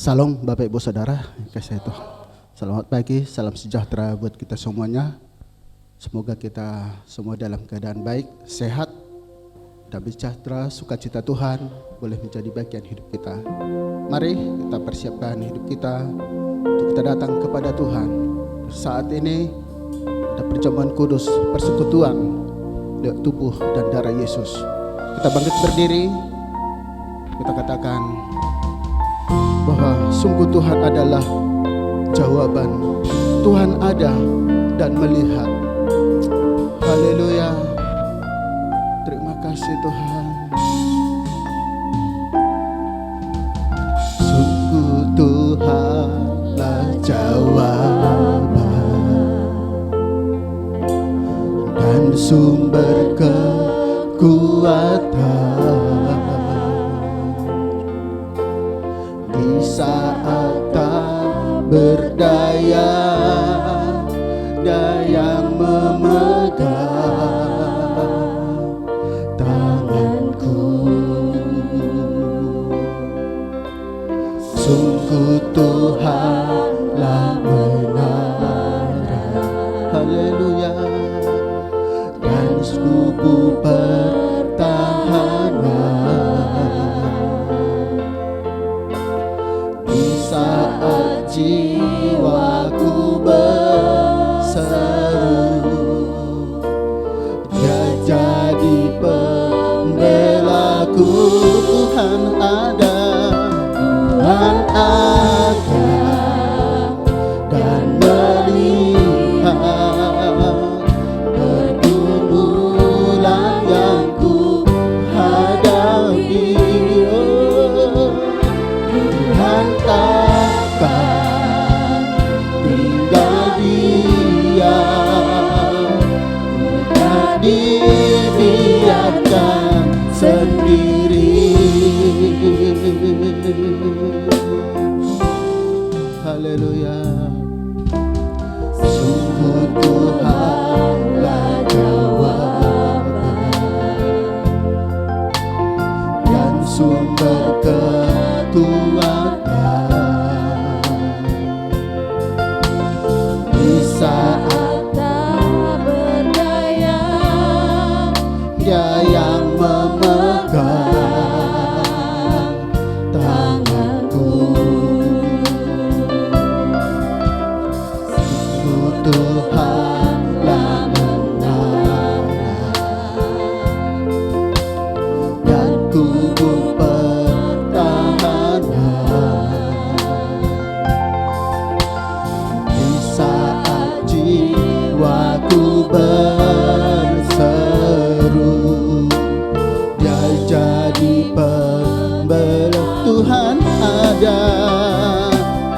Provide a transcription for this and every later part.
Salam Bapak Ibu Saudara, kasih Tuhan. Selamat pagi, salam sejahtera buat kita semuanya. Semoga kita semua dalam keadaan baik, sehat, damai sejahtera, sukacita Tuhan boleh menjadi bagian hidup kita. Mari kita persiapkan hidup kita untuk kita datang kepada Tuhan. Saat ini ada perjamuan kudus, persekutuan lewat tubuh dan darah Yesus. Kita bangkit berdiri, kita katakan bahwa sungguh Tuhan adalah jawaban. Tuhan ada dan melihat. Haleluya. Terima kasih Tuhan. Sungguh Tuhanlah jawaban dan sumber kekuatan di saat tak berdaya, yang memegang tanganku. Sungguh Tuhanlah menara, haleluya, dan suku pertahanan di saat jiwaku berseru. Dia jadi pembelaku. Tuhan ada, Tuhan ada dan melihat pergumulan yang ku hadapi. Tuhan takkan tinggal diam, tak dibiarkan sendiri. Haleluya. Sungguh Tuhanlah jawaban dan sumber kekuatan di saat tak berdaya, Dia yang memegang tanganku. Sungguh Tuhanlah menara dan kubu pertahanan di saat jiwaku berseru. Dia jadi pembela. Tuhan ada,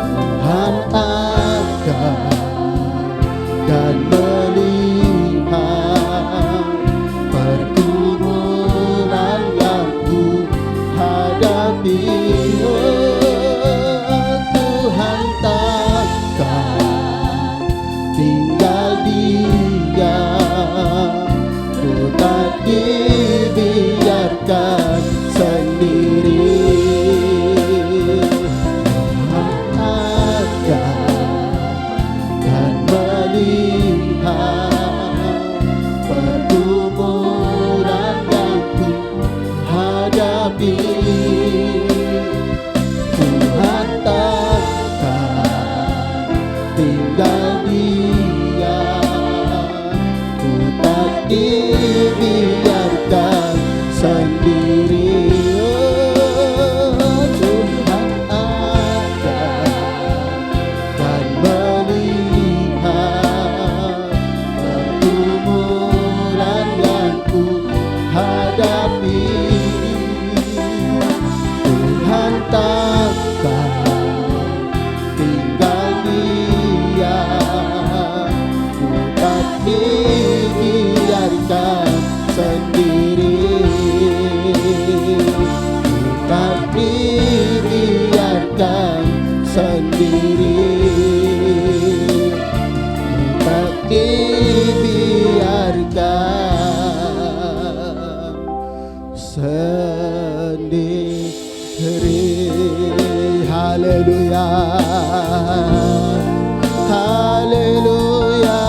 Tuhan ada dan melihat pergumulan yang ku hadapi. Tuhan takkan tinggal diam, ku tak dibiarkan sendiri. Tuhan ada dan melihat pergumulan yang ku hadapi. Tuhan takkan tinggal diam, ku tak dibiarkan sendiri. Tuhan ada dan melihat pergumulan yang ku hadapi. Tuhan takkan tinggal diam, ku tak dibiarkan sendiri. Ku tak dibiarkan sendiri. Ku tak dibiarkan sendiri. haleluya, haleluya.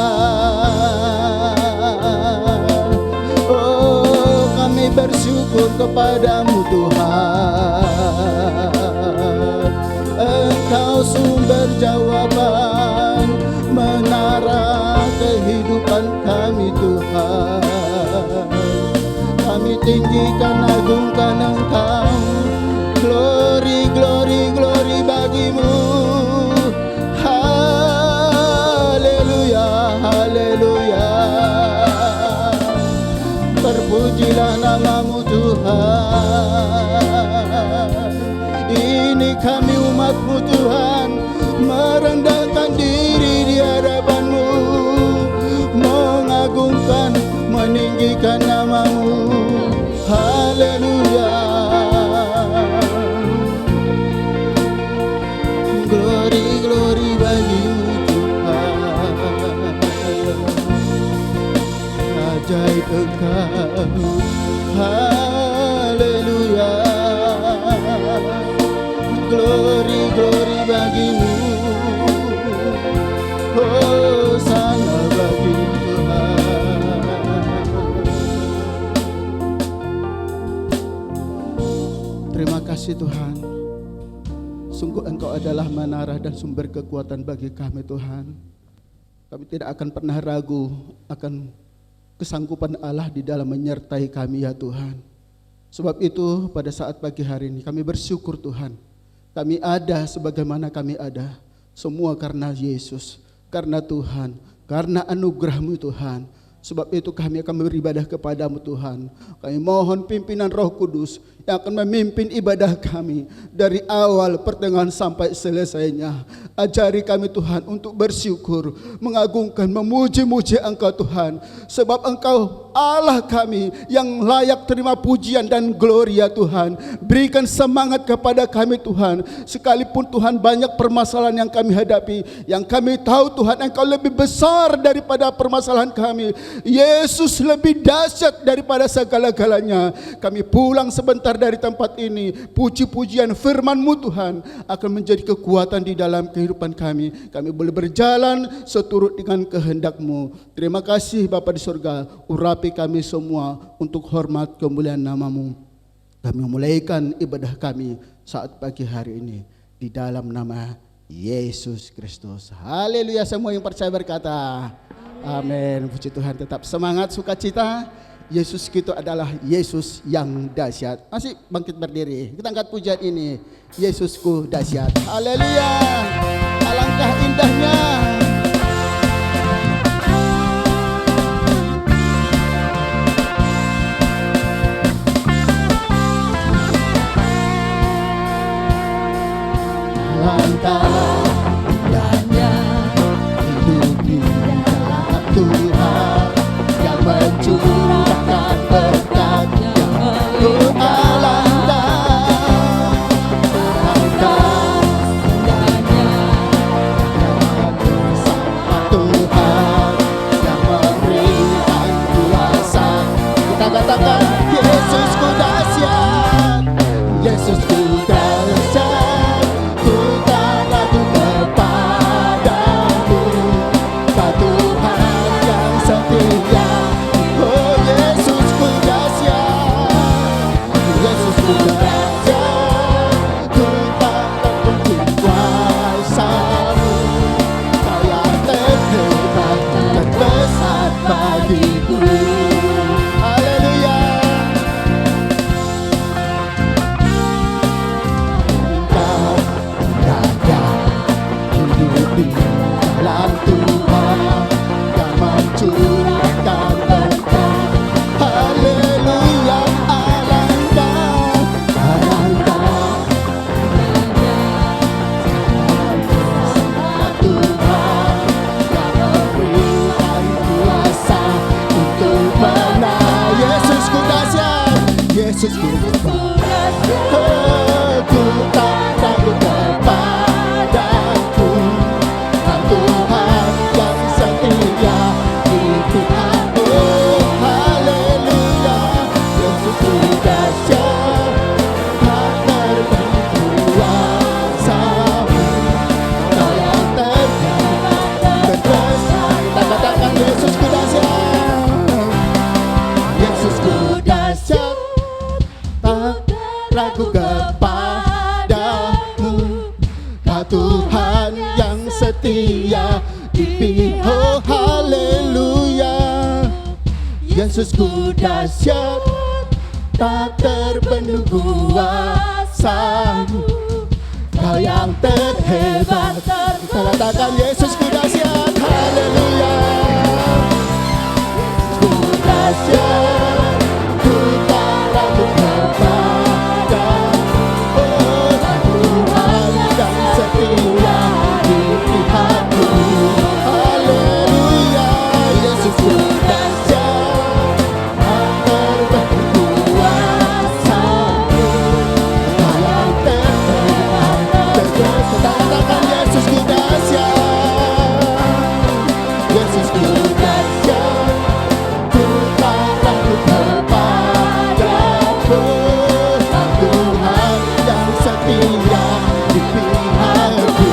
Oh, kami bersyukur kepadamu Tuhan. Engkau sumber jawaban, menara kehidupan kami Tuhan. Kami tinggikan, agungkan Engkau. Glory, glory, glory bagimu. Haleluya, haleluya. Terpujilah namamu Tuhan. Ini kami umatmu Tuhan, merendahkan diri di hadapanmu, mengagungkan, meninggikan namamu. Haleluya. Glory, glory bagimu Tuhan. Ajaib Engkau. Haleluya. Glory, glory bagimu. Hosana bagimu Tuhan. Terima kasih Tuhan. Sungguh Engkau adalah menara dan sumber kekuatan bagi kami Tuhan. Kami tidak akan pernah ragu akan kesanggupan Allah di dalam menyertai kami ya Tuhan. Sebab itu pada saat pagi hari ini kami bersyukur Tuhan. Kami ada sebagaimana kami ada, semua karena Yesus, karena Tuhan, karena anugerah-Mu Tuhan. Sebab itu kami akan beribadah kepadamu Tuhan. Kami mohon pimpinan Roh Kudus yang akan memimpin ibadah kami dari awal pertengahan sampai selesainya. Ajari kami Tuhan untuk bersyukur, mengagungkan, memuji-muji Engkau Tuhan. Sebab Engkau Allah kami yang layak terima pujian dan gloria Tuhan. Berikan semangat kepada kami Tuhan. Sekalipun Tuhan banyak permasalahan yang kami hadapi, yang kami tahu Tuhan Engkau lebih besar daripada permasalahan kami. Yesus lebih dahsyat daripada segala-galanya. Kami pulang sebentar dari tempat ini, puji-pujian firman-Mu Tuhan akan menjadi kekuatan di dalam kehidupan kami. Kami boleh berjalan seturut dengan kehendak-Mu. Terima kasih Bapa di surga, urapi kami semua untuk hormat kemuliaan nama-Mu. Kami memulaikan ibadah kami saat pagi hari ini di dalam nama Yesus Kristus. Haleluya. Semua yang percaya berkata amin. Puji Tuhan. Tetap semangat, sukacita. Yesus kita adalah Yesus yang dahsyat. Masih bangkit berdiri. Kita angkat pujian ini. Yesusku dahsyat. Haleluya. Alangkah indahnya. Alangkah indahnya hidup di dalam Tuhan yang mencurahkan berkat yang penuh. Alangkah indahnya bersama Tuhan yang memberikan kuasa. Kita katakan Yesusku dahsyat, Yesusku dahsyat. Yesusku ku tak takut kepadaku, Tuhan yang setia di Tuhan. Oh haleluya. Yesusku dahsyat, tak terbang kuasa. ragu kepadamu. Kau Tuhan yang setia di pihak, oh haleluya. Yesusku dahsyat, tak terbendung kuasamu. Kau yang terhebat, kita katakan Yesusku dahsyat, haleluya. Yesusku dahsyat, ku tak ragu kepadamu. Oh Tuhan yang setia di pihakku, haleluya. Yesusku dahsyat, tak terbendung kuasamu. Kau yang terhebat, kita katakan Yesusku dahsyat, Yesusku dahsyat, ku tak ragu kepadamu. Tuhan yang setia di pihakku,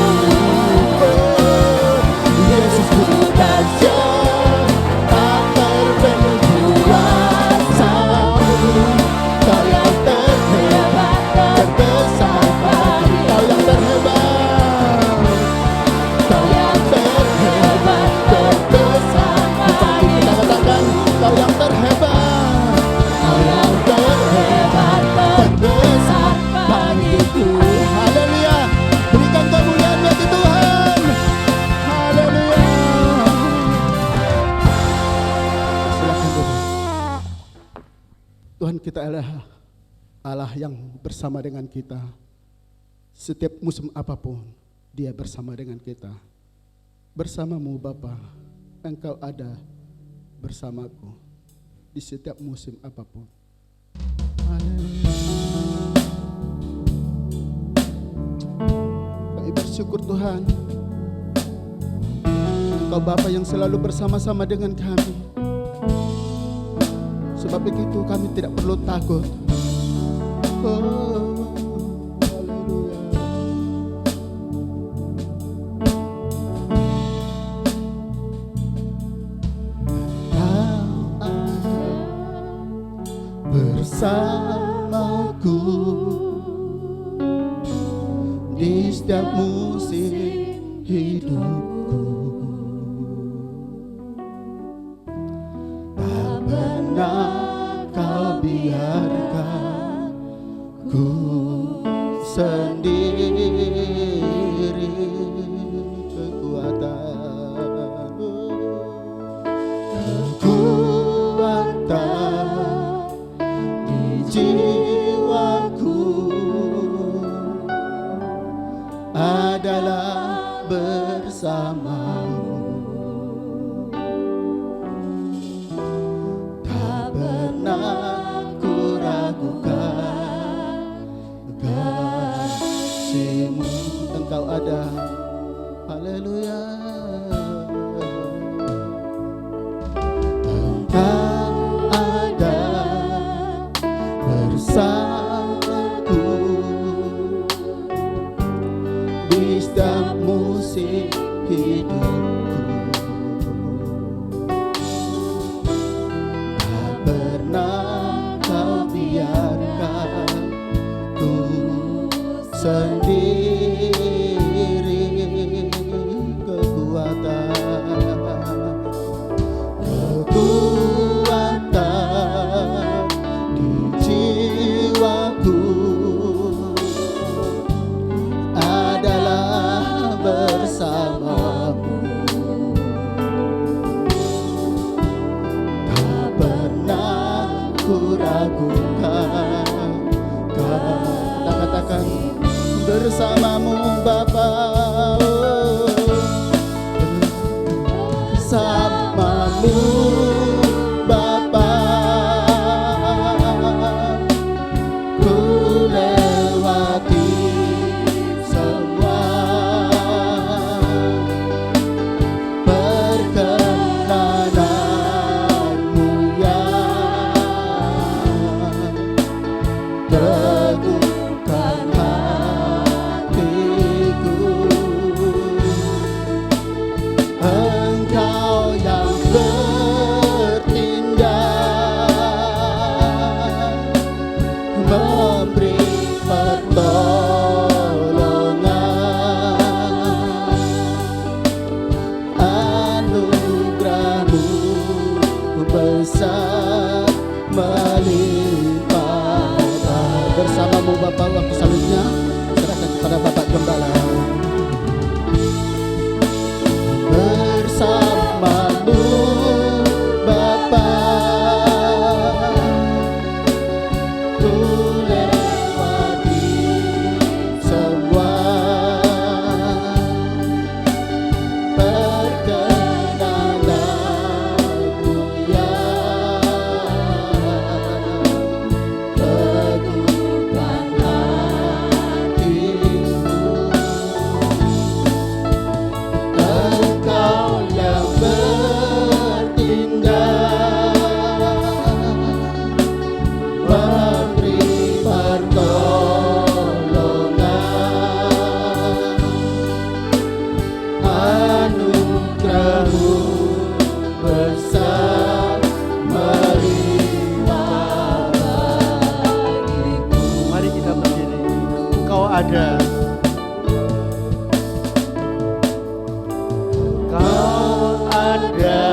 Yesusku dahsyat, tak terbendung kuasamu. Kau yang terhebat, terbesar bagi, Kau yang terhebat, Kau yang terhebat, terbesar bagi. Kita katakan Kau yang terhebat, Kau yang terhebat, terbesar bagiku. Haleluya. Berikan kemuliaan bagi Tuhan. Haleluya. Silakan duduk. Tuhan, kita adalah Allah yang bersama dengan kita. Setiap musim apapun, Dia bersama dengan kita. Bersamamu Bapa, Engkau ada bersamaku di setiap musim apapun. Haleluya. Kami bersyukur Tuhan, Engkau Bapa yang selalu bersama-sama dengan kami. Sebab begitu kami tidak perlu takut. Oh, haleluya. Kau ada bersamaku di setiap musim hidupku. Tak pernah Kau biarkan ku sendiri. Kekuatan, kekuatan di jiwaku adalah bersamamu. Tak pernah ku ragukan kasih-Mu. Engkau ada, haleluya. Engkau ada bersamaku di setiap musim hidupku. Tak pernah Kau biarkan ku sendiri. Kekuatan di jiwaku adalah bersamamu. Tak pernah ku ragukan, katakan bersamamu Bapa. Bersamamu Bapa, ku lewati semua perkenananmu yang teguhkan hatiku. Engkau yang bertindak memberi bersamamu Bapak, waktu selanjutnya serahkan kepada Bapak Gembala. Bersamamu Bapa, ku lewati semua perkenananmu ya, teguhkan hatiku. Engkau yang bertindak, memberi pertolongan, anugerah-Mu besar melimpah bagiku. Mari kita berdiri. Engkau ada. Kau ada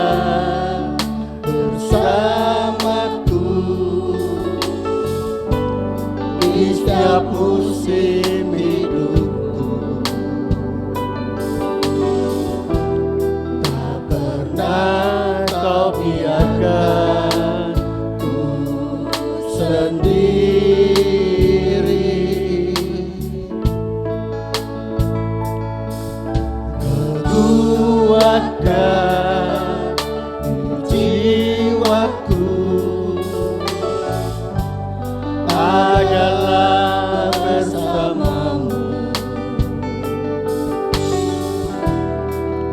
bersamaku di setiap musim hidupku. Tak pernah Kau biarkan ku sendiri. Kekuatan di jiwaku adalah bersamamu.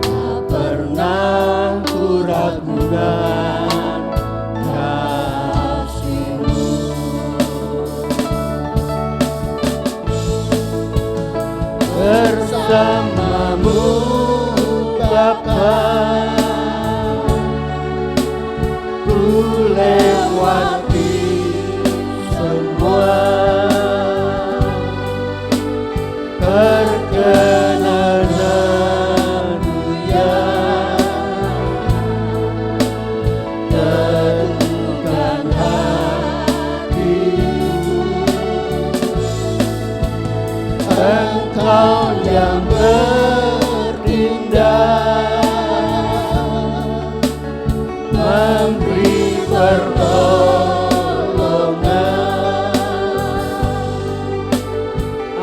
Tak pernah ku ragukan kasih-Mu. Bersamamu Bapa, ku lewati semua perkenananmu ya, teguhkan hatiku. Engkau yang bertindak, memberi pertolongan,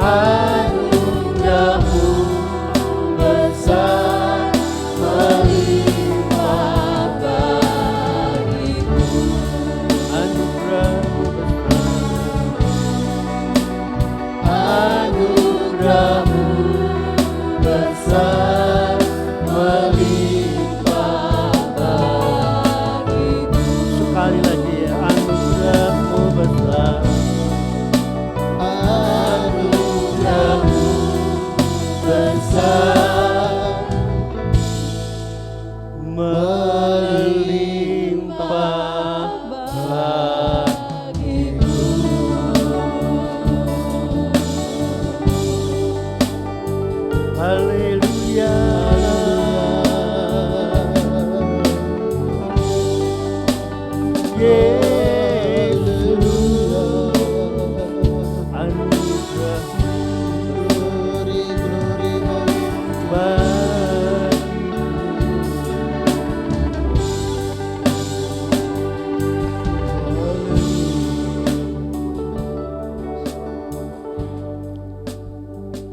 anugerah-Mu besar melimpah bagiku. Anugerah-Mu Anugerah-Mu besar melimpah bagiku. sekali lagi ya. Anugerah-Mu besar. Anugerah-Mu besar melimpah bagiku. Haleluya. Yesus, Anugerah glory, glory,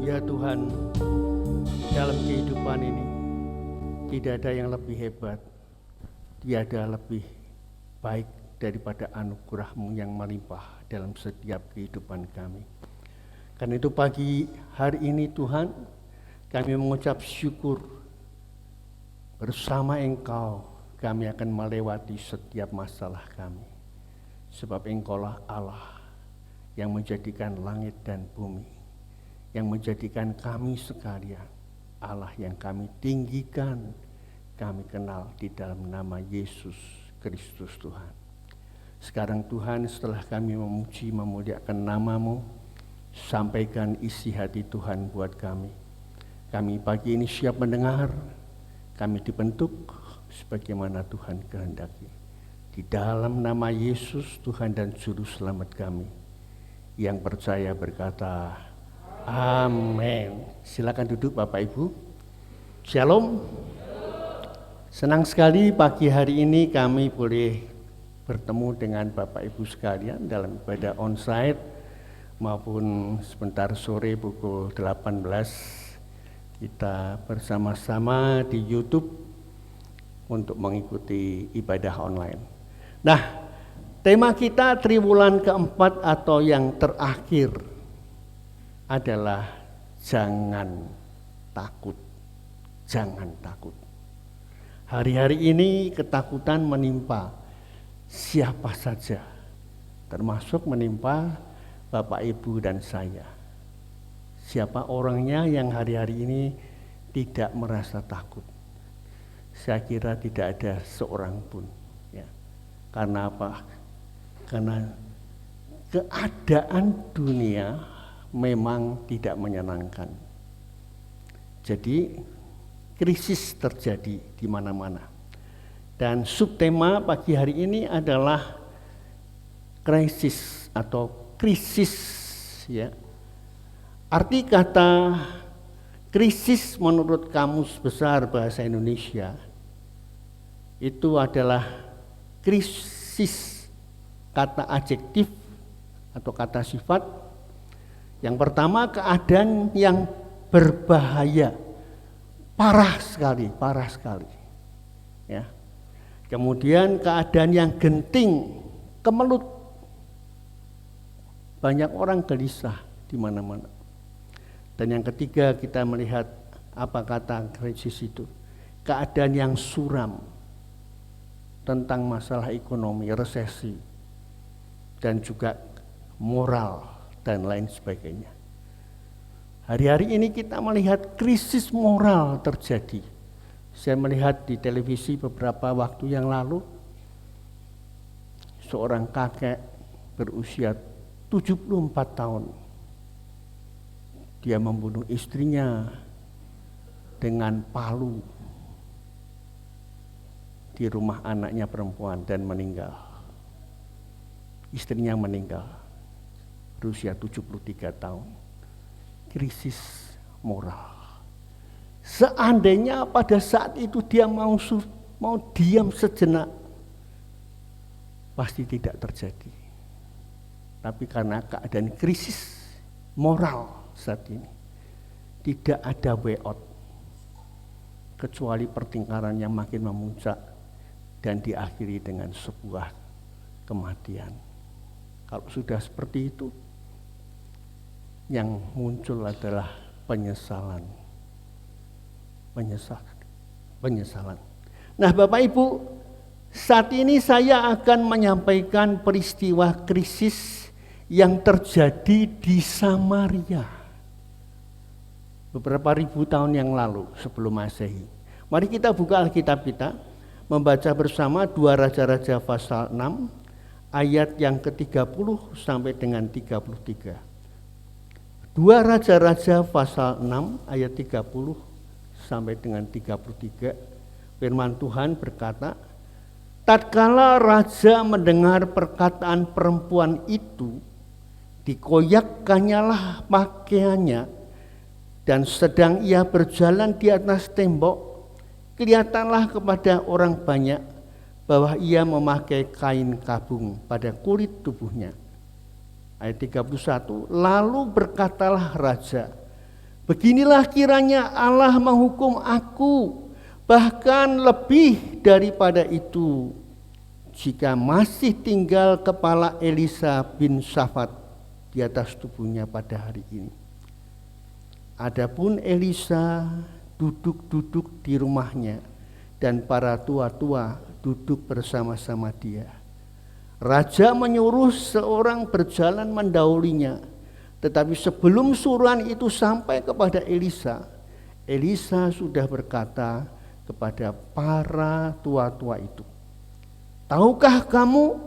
ya Tuhan, dalam kehidupan ini tidak ada yang lebih hebat, tiada lebih baik daripada anugerah-Mu yang melimpah dalam setiap kehidupan kami. Karena itu pagi hari ini Tuhan, kami mengucap syukur bersama Engkau kami akan melewati setiap masalah kami. Sebab Engkaulah Allah yang menjadikan langit dan bumi, yang menjadikan kami sekalian, Allah yang kami tinggikan, kami kenal di dalam nama Yesus Kristus Tuhan. Sekarang Tuhan, setelah kami memuji memuliakan nama-Mu, sampaikan isi hati Tuhan buat kami. Kami pagi ini siap mendengar, kami dibentuk sebagaimana Tuhan kehendaki. Di dalam nama Yesus Tuhan dan Juru Selamat kami, Yang percaya berkata, amin. Silakan duduk Bapak Ibu. Shalom. Senang sekali pagi hari ini kami boleh bertemu dengan Bapak Ibu sekalian dalam ibadah onsite maupun sebentar sore pukul 18 kita bersama-sama di YouTube untuk mengikuti ibadah online. Nah, tema kita triwulan keempat atau yang terakhir adalah jangan takut. Jangan takut. Hari-hari ini ketakutan menimpa siapa saja, termasuk menimpa Bapak Ibu dan saya. Siapa orangnya yang hari-hari ini tidak merasa takut? Saya kira tidak ada seorang pun. Ya. Karena apa? Karena keadaan dunia memang tidak menyenangkan. Jadi krisis terjadi di mana-mana. Dan subtema pagi hari ini adalah krisis atau krisis, ya. Arti kata krisis menurut Kamus Besar Bahasa Indonesia itu adalah krisis, kata adjektif atau kata sifat. Yang pertama, keadaan yang berbahaya, parah sekali, ya. Kemudian keadaan yang genting, kemelut, banyak orang gelisah di mana-mana. Dan yang ketiga, kita melihat apa kata krisis itu, keadaan yang suram tentang masalah ekonomi, resesi, dan juga moral dan lain sebagainya. Hari-hari ini kita melihat krisis moral terjadi. Saya melihat di televisi beberapa waktu yang lalu, seorang kakek berusia 74 tahun. Dia membunuh istrinya dengan palu di rumah anaknya perempuan dan meninggal. Istrinya meninggal berusia 73 tahun. Krisis moral. Seandainya pada saat itu dia mau diam sejenak, pasti tidak terjadi. Tapi karena keadaan krisis moral saat ini, tidak ada way out kecuali pertengkaran yang makin memuncak dan diakhiri dengan sebuah kematian. Kalau sudah seperti itu, yang muncul adalah penyesalan. Nah, Bapak Ibu, saat ini saya akan menyampaikan peristiwa krisis yang terjadi di Samaria beberapa ribu tahun yang lalu sebelum Masehi. Mari kita buka Alkitab kita, membaca bersama 2 Raja-Raja pasal 6 ayat yang ke-30 sampai dengan 33. 2 Raja-Raja pasal 6 ayat 30 sampai dengan 33. Firman Tuhan berkata, tatkala raja mendengar perkataan perempuan itu, dikoyakkannyalah pakaiannya, dan sedang ia berjalan di atas tembok, kelihatanlah kepada orang banyak bahwa ia memakai kain kabung pada kulit tubuhnya. Ayat 31, lalu berkatalah raja, beginilah kiranya Allah menghukum aku, bahkan lebih daripada itu, jika masih tinggal kepala Elisa bin Shafat di atas tubuhnya pada hari ini. Adapun Elisa duduk-duduk di rumahnya, dan para tua-tua duduk bersama-sama dia. Raja menyuruh seorang berjalan mendahulunya, tetapi sebelum suruhan itu sampai kepada Elisa, Elisa sudah berkata kepada para tua-tua itu, tahukah kamu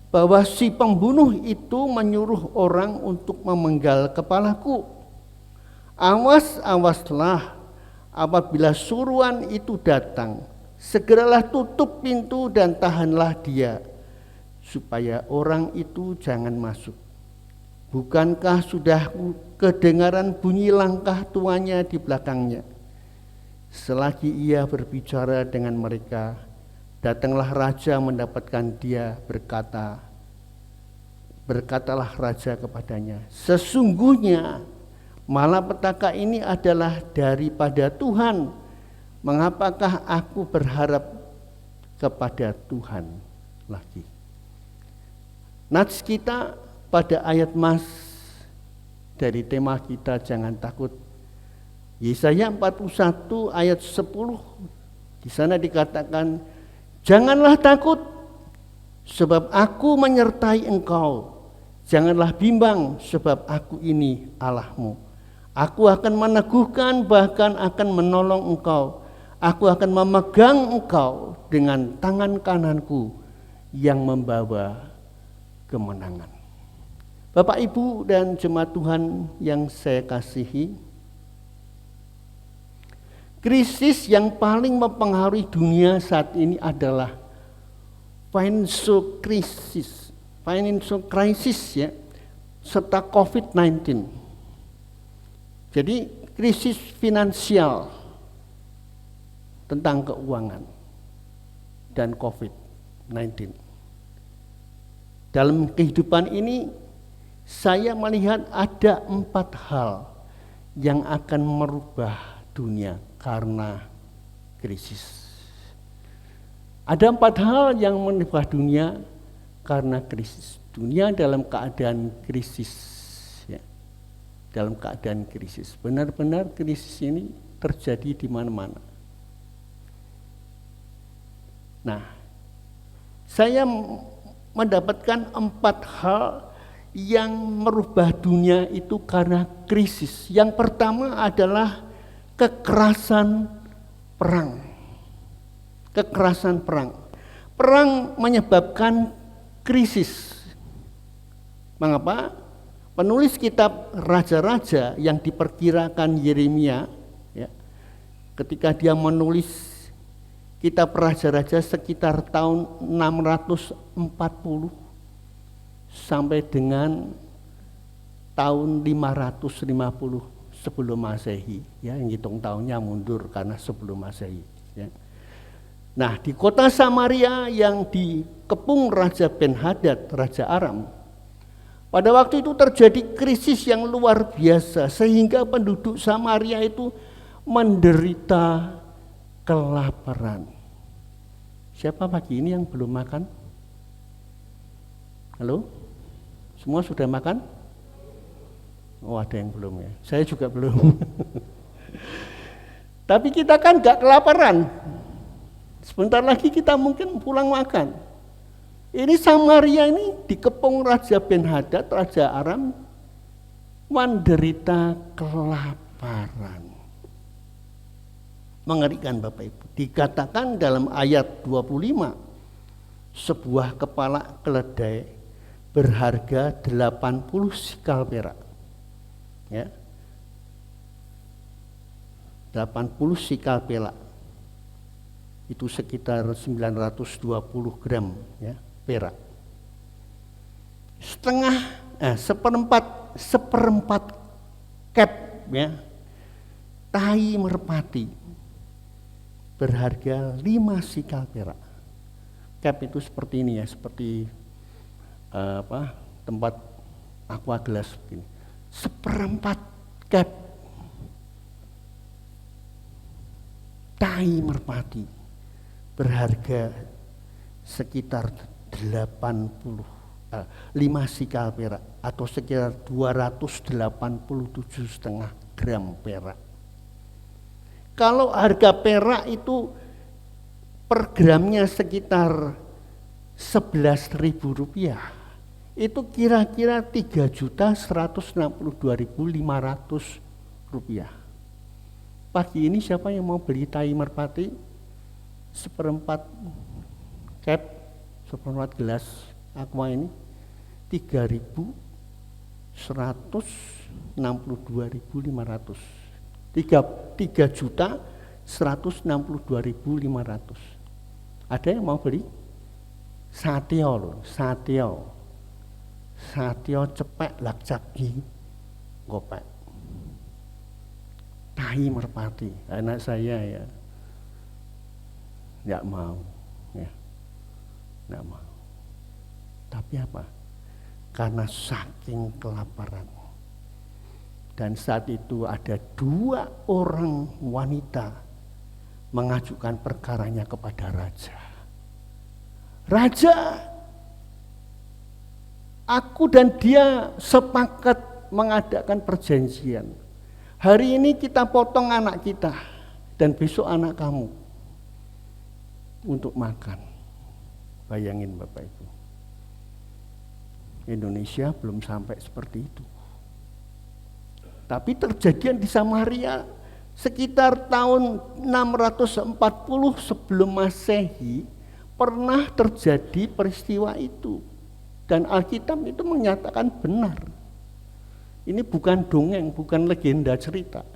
bahwa si pembunuh itu menyuruh orang untuk memenggal kepalaku? Awas-awaslah, apabila suruhan itu datang, segeralah tutup pintu dan tahanlah dia, supaya orang itu jangan masuk. Bukankah sudah kedengaran bunyi langkah tuannya di belakangnya? Selagi ia berbicara dengan mereka, datanglah raja mendapatkan dia, berkatalah raja kepadanya, sesungguhnya malapetaka ini adalah daripada Tuhan. Mengapakah aku berharap kepada Tuhan lagi? Nats kita pada ayat mas dari tema kita jangan takut, Yesaya 41 ayat 10, di sana dikatakan, janganlah takut sebab aku menyertai engkau, janganlah bimbang sebab aku ini Allahmu. Aku akan meneguhkan, bahkan akan menolong engkau. Aku akan memegang engkau dengan tangan kananku yang membawa kemenangan. Bapak, Ibu, dan jemaat Tuhan yang saya kasihi, krisis yang paling mempengaruhi dunia saat ini adalah financial crisis ya, serta COVID-19. Jadi krisis finansial tentang keuangan dan COVID-19. Dalam kehidupan ini saya melihat ada 4 hal yang akan merubah dunia karena krisis. Ada 4 hal yang merubah dunia karena krisis. Dunia dalam keadaan krisis, ya. Dalam keadaan krisis. Benar-benar krisis ini terjadi di mana-mana. Nah, saya mendapatkan 4 hal yang merubah dunia itu karena krisis. Yang pertama adalah kekerasan perang. Kekerasan perang. Perang menyebabkan krisis. Mengapa? Penulis kitab Raja-Raja yang diperkirakan Yeremia, ya, ketika dia menulis kitab Raja-Raja sekitar tahun 640 sampai dengan tahun 550 sebelum Masehi, ya, yang hitung tahunnya mundur karena sebelum Masehi, ya. Nah, di kota Samaria yang dikepung Raja Ben-Hadad, Raja Aram, pada waktu itu terjadi krisis yang luar biasa sehingga penduduk Samaria itu menderita kelaparan. Siapa pagi ini yang belum makan? Halo? Semua sudah makan? Oh, ada yang belum ya. Saya juga belum. Tapi kita kan gak kelaparan. Sebentar lagi kita mungkin pulang makan. Ini Samaria ini dikepung Raja Ben-Hadad, Raja Aram, menderita kelaparan. Mengerikan Bapak Ibu. Dikatakan dalam ayat 25, sebuah kepala keledai berharga 80 sikal perak. Ya. 80 sikal perak. Itu sekitar 920 gram, ya, perak. Seperempat kep, ya, tahi merpati berharga 5 sikal perak. Kep itu seperti ini ya, seperti tempat aqua gelas begini. Seperempat kep tahi merpati berharga sekitar 5 sikal perak atau sekitar 287,5 gram perak. Kalau harga perak itu per gramnya sekitar 11.000 rupiah, itu kira-kira 3.162.500 rupiah. Pagi ini siapa yang mau beli tahi merpati? Seperempat kep, seperempat gelas aqua ini 3.162.500. 3.162.500. Ada yang mau beli? Satio loh, Satya cepek lakcaki gopek. Tahi merpati, anak saya ya. Enggak mau, ya. Enggak mau. Tapi apa? Karena saking kelaparan. Dan saat itu ada 2 orang wanita mengajukan perkaranya kepada raja. Raja, aku dan dia sepakat mengadakan perjanjian. Hari ini kita potong anak kita dan besok anak kamu untuk makan. Bayangin Bapak Ibu. Indonesia belum sampai seperti itu. Tapi terjadian di Samaria sekitar tahun 640 sebelum Masehi pernah terjadi peristiwa itu. Dan Alkitab itu menyatakan benar. Ini bukan dongeng, bukan legenda cerita.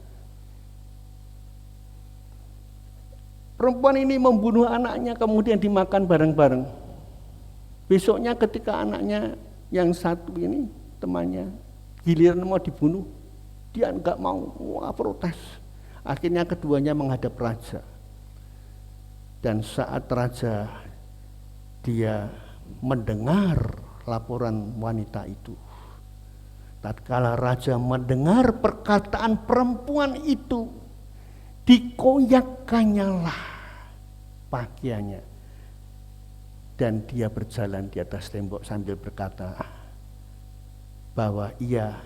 Perempuan ini membunuh anaknya kemudian dimakan bareng-bareng. Besoknya ketika anaknya yang satu ini temannya giliran mau dibunuh, dia enggak mau, protes. Akhirnya keduanya menghadap raja. Dan saat raja dia mendengar laporan wanita itu, tatkala raja mendengar perkataan perempuan itu, dikoyakkannya lah pakaiannya. Dan dia berjalan di atas tembok sambil berkata bahwa ia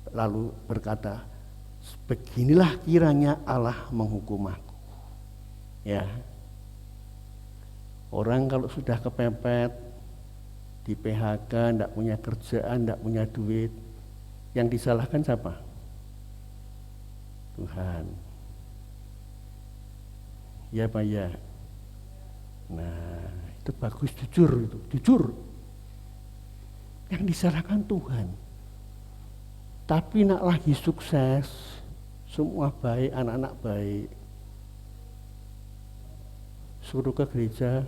lalu berkata, beginilah kiranya Allah menghukum aku. Ya. Orang kalau sudah kepepet, di PHK, tidak punya kerjaan, tidak punya duit, yang disalahkan siapa? Tuhan. Ya Pak ya. Nah, itu bagus, jujur itu, jujur. Yang disalahkan Tuhan. Tapi nak lagi sukses, semua baik, anak-anak baik. Suruh ke gereja,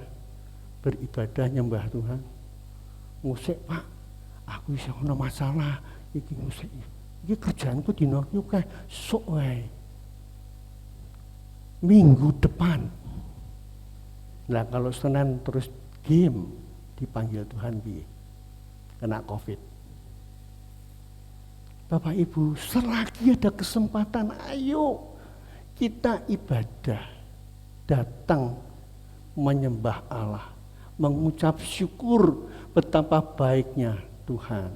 beribadah, nyembah Tuhan. Musik Pak, aku bisa ada masalah, iki musik, iki kerjaanku dino yuke, sok wae. Minggu depan. Nah kalau Senin terus game, dipanggil Tuhan piye? Kena COVID. Bapak Ibu, selagi ada kesempatan, ayo kita ibadah, datang menyembah Allah, mengucap syukur betapa baiknya Tuhan.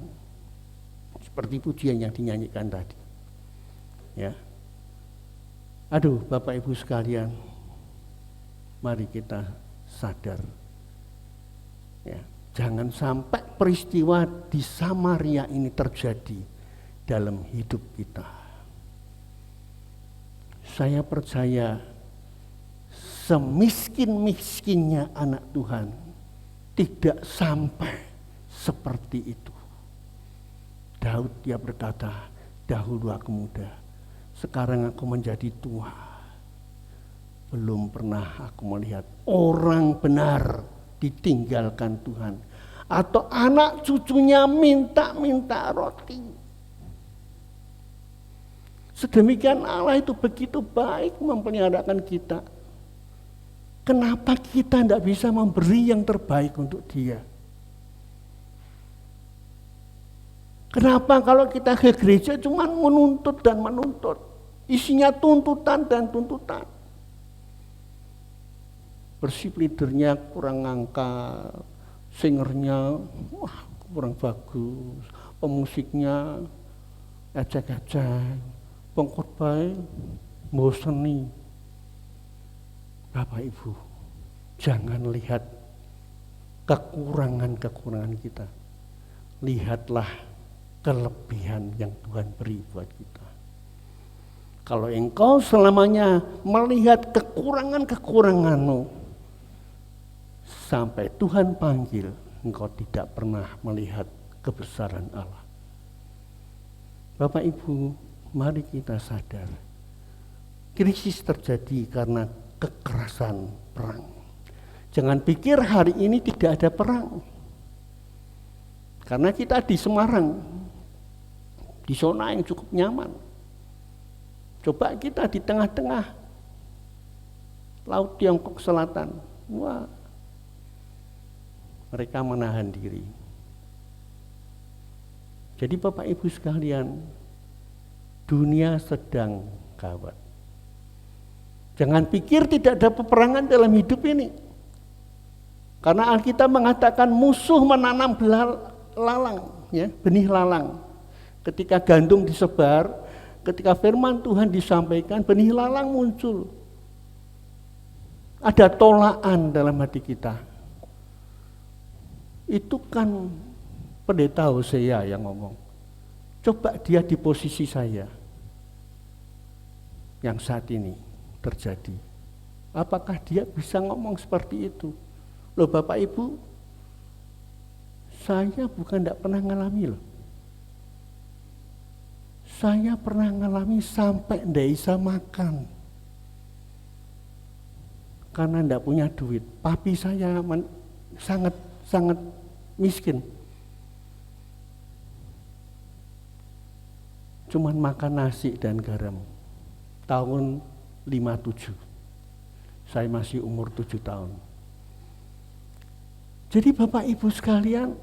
Seperti pujian yang dinyanyikan tadi. Ya. Aduh, Bapak Ibu sekalian, mari kita sadar. Ya, jangan sampai peristiwa di Samaria ini terjadi dalam hidup kita. Saya percaya semiskin-miskinnya anak Tuhan tidak sampai seperti itu. Daud dia berkata, dahulu aku muda, sekarang aku menjadi tua. Belum pernah aku melihat orang benar ditinggalkan Tuhan. Atau anak cucunya minta-minta roti. Sedemikian Allah itu begitu baik memeliharakan kita. Kenapa kita tidak bisa memberi yang terbaik untuk dia? Kenapa kalau kita ke gereja cuma menuntut dan menuntut? Isinya tuntutan dan tuntutan. Worship leadernya kurang ngangkat, singernya wah kurang bagus, pemusiknya ecek-ecek, pengkhotbah mboseni. Bapak Ibu, jangan lihat kekurangan-kekurangan kita. Lihatlah kelebihan yang Tuhan beri buat kita. Kalau engkau selamanya melihat kekurangan-kekuranganmu, sampai Tuhan panggil, engkau tidak pernah melihat kebesaran Allah. Bapak Ibu, mari kita sadar. Krisis terjadi karena kekerasan perang. Jangan pikir hari ini tidak ada perang. Karena kita di Semarang, di zona yang cukup nyaman. Coba kita di tengah-tengah Laut Tiongkok Selatan, wah, mereka menahan diri. Jadi Bapak Ibu sekalian, dunia sedang gawat. Jangan pikir tidak ada peperangan dalam hidup ini. Karena Alkitab mengatakan musuh menanam lalang, ya, benih lalang. Ketika gandum disebar, ketika firman Tuhan disampaikan, benih lalang muncul. Ada tolaan dalam hati kita. Itu kan pendeta Hosea yang ngomong. Coba dia di posisi saya yang saat ini terjadi. Apakah dia bisa ngomong seperti itu? Loh Bapak Ibu, saya bukan tidak pernah ngalami loh. Saya pernah ngalami sampai tidak bisa makan. Karena tidak punya duit. Papi saya sangat miskin. Cuman makan nasi dan garam. Tahun 57. Saya masih umur 7 tahun. Jadi Bapak Ibu sekalian,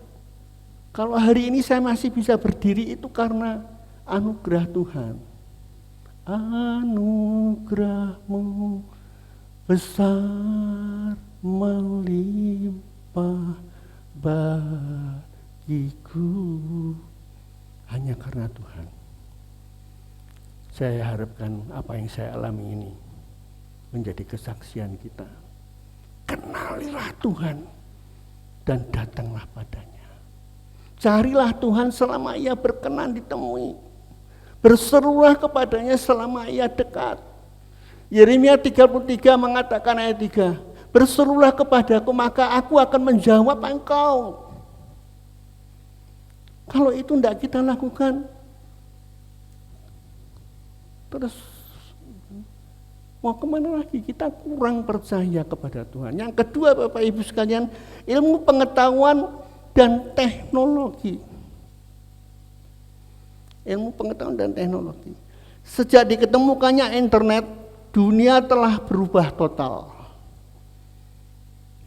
kalau hari ini saya masih bisa berdiri itu karena anugerah Tuhan. Anugerah-Mu besar melimpah bagiku hanya karena Tuhan. Saya harapkan apa yang saya alami ini menjadi kesaksian kita. Kenalilah Tuhan dan datanglah padanya. Carilah Tuhan selama Ia berkenan ditemui. Berserulah kepadanya selama Ia dekat. Yeremia 33 mengatakan ayat 3, berserulah kepadaku maka aku akan menjawab engkau. Kalau itu tidak kita lakukan, terus mau kemana lagi? Kita kurang percaya kepada Tuhan. Yang kedua Bapak Ibu sekalian, ilmu pengetahuan dan teknologi. Ilmu pengetahuan dan teknologi. Sejak diketemukannya internet, dunia telah berubah total.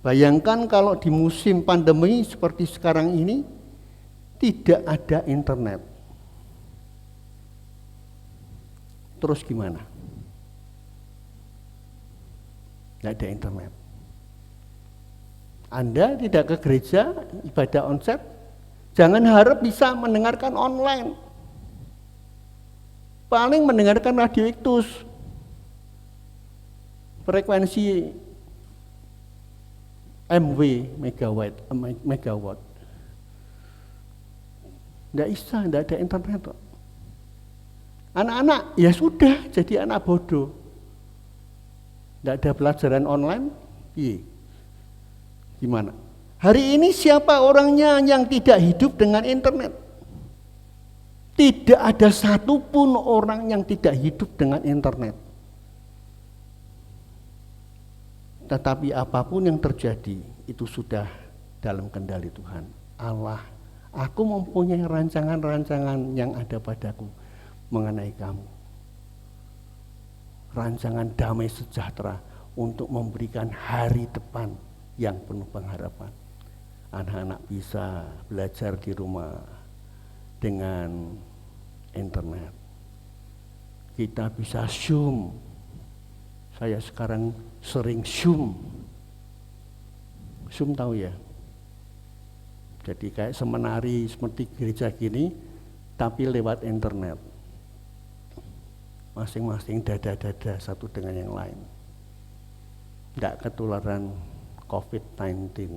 Bayangkan kalau di musim pandemi seperti sekarang ini, tidak ada internet. Terus gimana? Tidak ada internet. Anda tidak ke gereja, ibadah onsite, jangan harap bisa mendengarkan online. Paling mendengarkan radio iktus, frekuensi MW, megawatt. Tidak bisa, tidak ada internet. Anak-anak, ya sudah jadi anak bodoh. Tidak ada pelajaran online, gimana? Hari ini siapa orangnya yang tidak hidup dengan internet? Tidak ada satupun orang yang tidak hidup dengan internet. Tetapi apapun yang terjadi, itu sudah dalam kendali Tuhan. Allah, aku mempunyai rancangan-rancangan yang ada padaku mengenai kamu. Rancangan damai sejahtera untuk memberikan hari depan yang penuh pengharapan. Anak-anak bisa belajar di rumah dengan internet. Kita bisa Zoom. Saya sekarang sering Zoom. Zoom tahu ya? Jadi kayak semenari seperti gereja gini, tapi lewat internet. Masing-masing dada-dada satu dengan yang lain. Tidak ketularan COVID-19.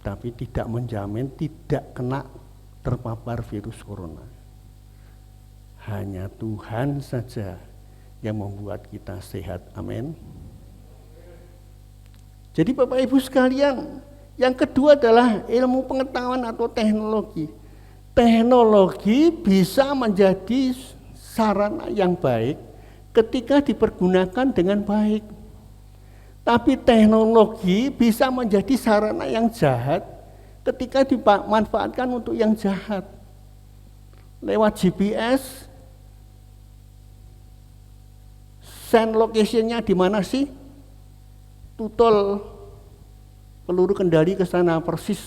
Tapi tidak menjamin tidak kena terpapar virus corona. Hanya Tuhan saja yang membuat kita sehat. Amin. Jadi Bapak Ibu sekalian, yang kedua adalah ilmu pengetahuan atau teknologi. Teknologi bisa menjadi sarana yang baik ketika dipergunakan dengan baik. Tapi teknologi bisa menjadi sarana yang jahat ketika dimanfaatkan untuk yang jahat. Lewat GPS, send location-nya di mana sih? Tutol peluru kendali ke sana persis,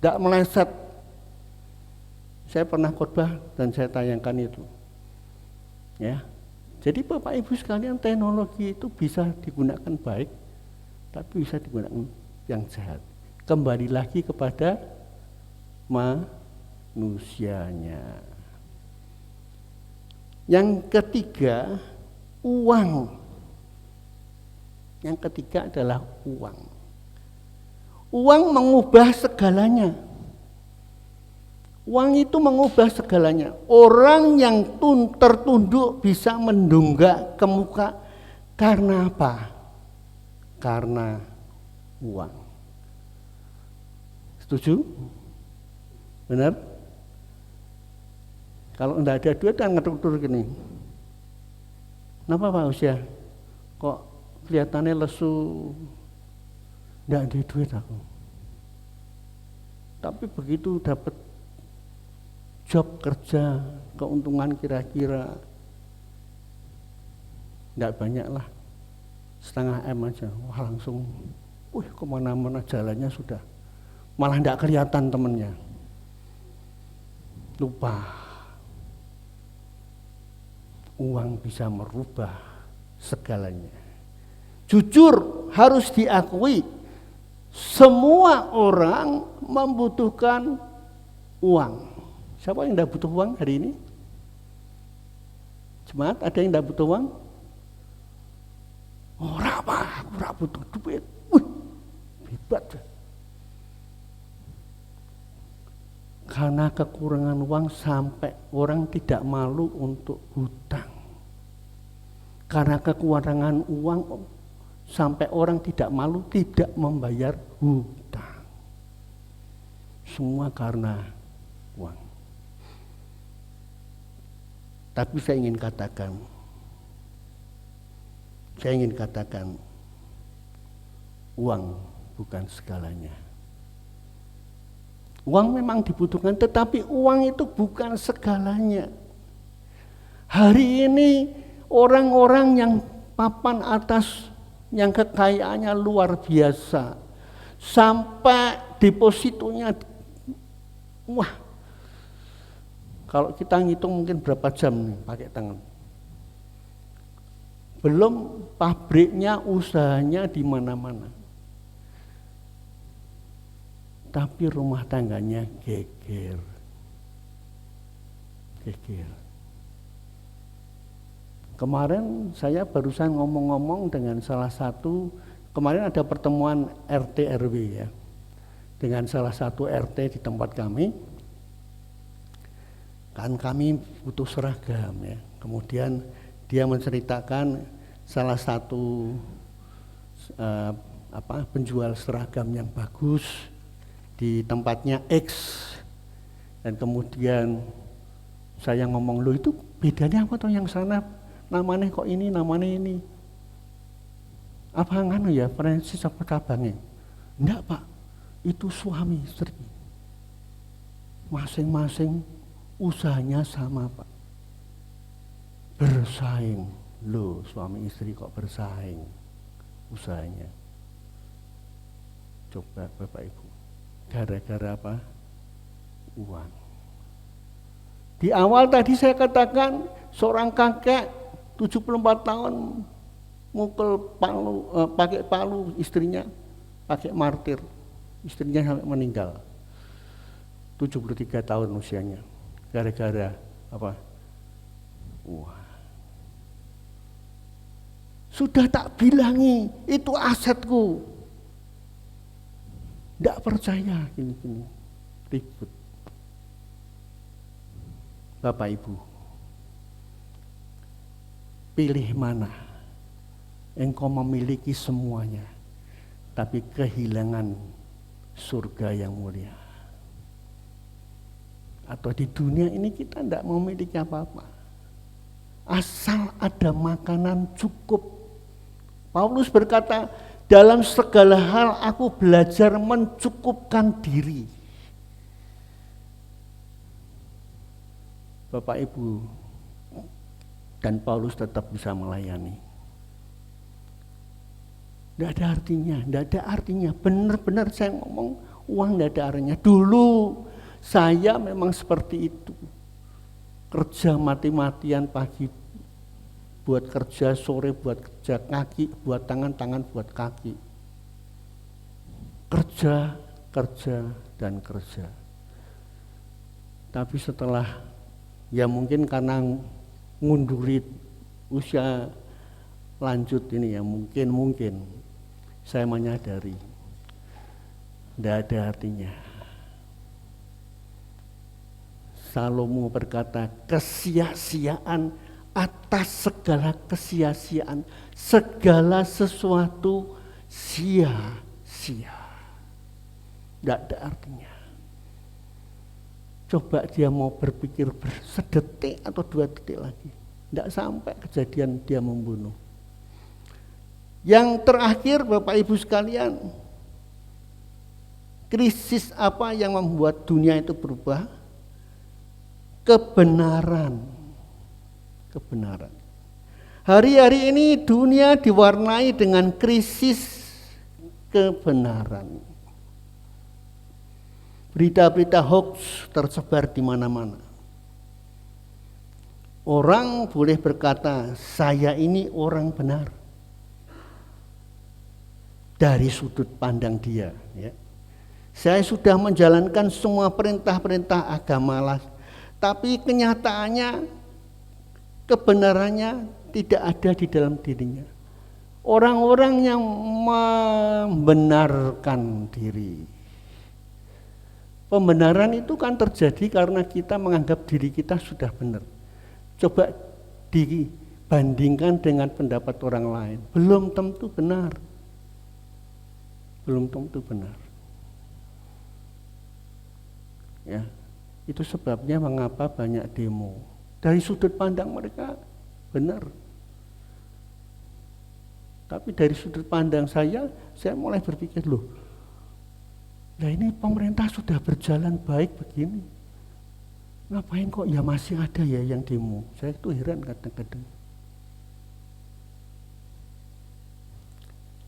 tidak meleset. Saya pernah khotbah dan saya tayangkan itu. Ya, jadi Bapak Ibu sekalian, teknologi itu bisa digunakan baik, tapi bisa digunakan yang jahat. Kembali lagi kepada manusianya. Yang ketiga, uang. Yang ketiga adalah uang. Uang mengubah segalanya. Uang itu mengubah segalanya. Orang yang tertunduk bisa mendunggak ke muka karena apa? Karena uang. Setuju? Benar? Kalau enggak ada duit kan ngetuk-ngetuk gini. Kenapa Pak Usia? Kok kelihatannya lesu? Enggak ada duit aku. Tapi begitu dapat job kerja, keuntungan kira-kira enggak banyak lah, 0,5 M aja. Wah langsung, kemana-mana jalannya sudah. Malah enggak kelihatan temennya. Lupa. Uang bisa merubah segalanya. Jujur harus diakui, semua orang membutuhkan uang. Siapa yang tidak butuh uang hari ini? Jemaat, ada yang tidak butuh uang? Ora Pak, aku ora butuh duit. Hebat. Karena kekurangan uang sampai orang tidak malu untuk hutang. Karena kekurangan uang sampai orang tidak malu tidak membayar hutang. Semua karena uang. Tapi saya ingin katakan, uang bukan segalanya. Uang memang dibutuhkan, tetapi uang itu bukan segalanya. Hari ini orang-orang yang papan atas, yang kekayaannya luar biasa, sampai depositonya, kalau kita ngitung mungkin berapa jam nih pakai tangan. Belum pabriknya, usahanya di mana-mana. Tapi rumah tangganya geger. Kemarin saya barusan ngomong-ngomong dengan salah satu, kemarin ada pertemuan RT RW ya, dengan salah satu RT di tempat kami. Kan kami butuh seragam ya. Kemudian dia menceritakan salah satu penjual seragam yang bagus di tempatnya X, dan kemudian saya ngomong, lo itu bedanya apa tuh yang sana, namanya kok ini, namanya ini, apa nganu ya, Francis apa cabangnya? Enggak Pak, itu suami istri, masing-masing usahanya sama Pak, bersaing. Lo suami istri kok bersaing usahanya? Coba Bapak Ibu, gara-gara apa? Uang. Di awal tadi saya katakan seorang kakek 74 tahun mukul palu, pakai palu istrinya, pakai martir, istrinya sampai meninggal. 73 tahun usianya. Gara-gara apa? Uang. Sudah tak bilangi, itu asetku. Tidak percaya, gini-gini, ribut. Bapak Ibu, pilih mana? Engkau memiliki semuanya, tapi kehilangan surga yang mulia. Atau di dunia ini kita tidak memiliki apa-apa. Asal ada makanan cukup. Paulus berkata, dalam segala hal aku belajar mencukupkan diri. Bapak Ibu dan Paulus tetap bisa melayani. Tidak ada artinya, tidak ada artinya. Benar-benar saya ngomong, uang tidak ada artinya. Dulu saya memang seperti itu. Kerja mati-matian pagi buat kerja, sore buat kerja, kaki buat tangan, tangan buat kaki. Kerja, kerja, dan kerja. Tapi setelah, ya mungkin karena ngundurin usia lanjut ini ya, mungkin saya menyadari tidak ada artinya. Salomo berkata, kesia-siaan atas segala kesia-siaan, segala sesuatu sia-sia. Tidak ada artinya. Coba dia mau berpikir sedetik atau 2 detik lagi, tidak sampai kejadian dia membunuh. Yang terakhir Bapak Ibu sekalian, krisis apa yang membuat dunia itu berubah? Kebenaran. Kebenaran. Hari-hari ini dunia diwarnai dengan krisis kebenaran. Berita-berita hoax tersebar di mana-mana. Orang boleh berkata, saya ini orang benar. Dari sudut pandang dia. Ya. Saya sudah menjalankan semua perintah-perintah agama, tapi kenyataannya, kebenarannya tidak ada di dalam dirinya. Orang-orang yang membenarkan diri. Pembenaran itu kan terjadi karena kita menganggap diri kita sudah benar. Coba dibandingkan dengan pendapat orang lain, belum tentu benar. Belum tentu benar. Ya, itu sebabnya mengapa banyak demo. Dari sudut pandang mereka benar. Tapi dari sudut pandang saya mulai berpikir, loh, nah ini pemerintah sudah berjalan baik begini, ngapain kok ya masih ada ya yang demo? Saya itu heran kadang-kadang.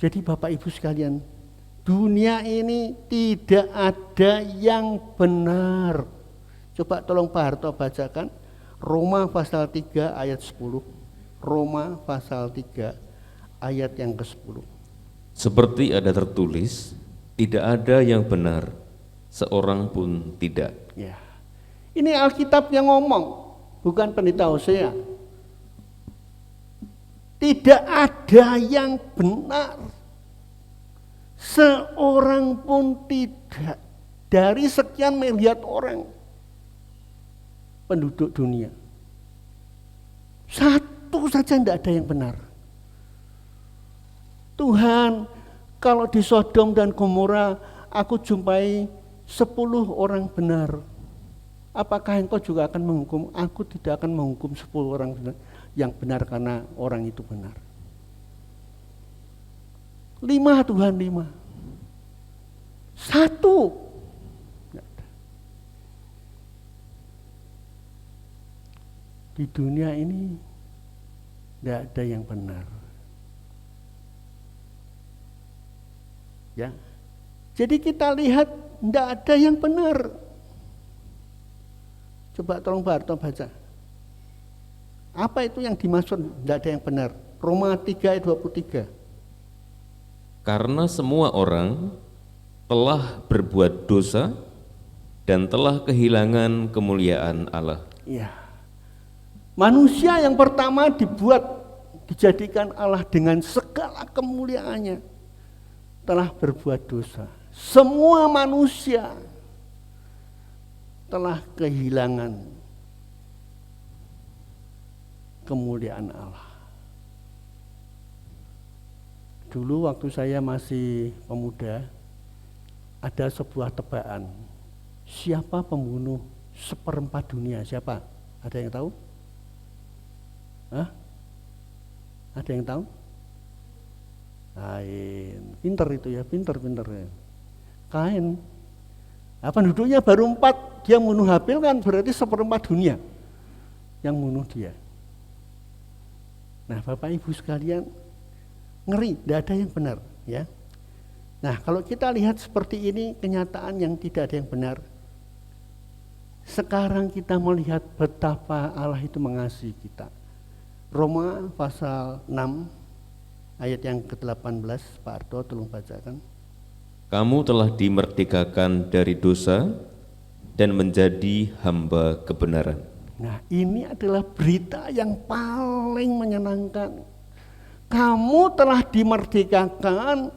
Jadi Bapak Ibu sekalian, dunia ini tidak ada yang benar. Coba tolong Pak Harto bacakan Roma pasal 3 ayat 10. Roma pasal 3 ayat yang ke-10. Seperti ada tertulis, tidak ada yang benar, seorang pun tidak. Ya. Ini Alkitab yang ngomong, bukan pendeta Hosea. Tidak ada yang benar, seorang pun tidak. Dari sekian miliar orang penduduk dunia, satu saja tidak ada yang benar. Tuhan, kalau di Sodom dan Gomora aku jumpai 10 orang benar, apakah engkau juga akan menghukum? Aku tidak akan menghukum 10 orang benar, yang benar karena orang itu benar. 5 Tuhan, 5. 1. Di dunia ini tidak ada yang benar. Ya. Jadi kita lihat tidak ada yang benar. Coba tolong Pak Harto baca. Apa itu yang dimaksud tidak ada yang benar? Roma 3 ayat 23. Karena semua orang telah berbuat dosa dan telah kehilangan kemuliaan Allah. Ya. Manusia yang pertama dijadikan Allah dengan segala kemuliaannya, telah berbuat dosa. Semua manusia telah kehilangan kemuliaan Allah. Dulu waktu saya masih pemuda, ada sebuah tebakan. Siapa pembunuh 1/4 dunia? Siapa? Ada yang tahu? Hah? Ada yang tahu? Kain. Pinter itu ya, pinter ya. Kain. Penduduknya baru 4, dia membunuh Habil kan berarti 1/4 dunia. yang bunuh dia. Nah, Bapak Ibu sekalian, ngeri, tidak ada yang benar, ya. Nah, kalau kita lihat seperti ini, kenyataan yang tidak ada yang benar. Sekarang kita melihat betapa Allah itu mengasihi kita. Roma pasal 6 ayat yang ke-18, Pak Arto tolong bacakan. Kamu telah dimerdekakan dari dosa dan menjadi hamba kebenaran. Nah, ini adalah berita yang paling menyenangkan. Kamu telah dimerdekakan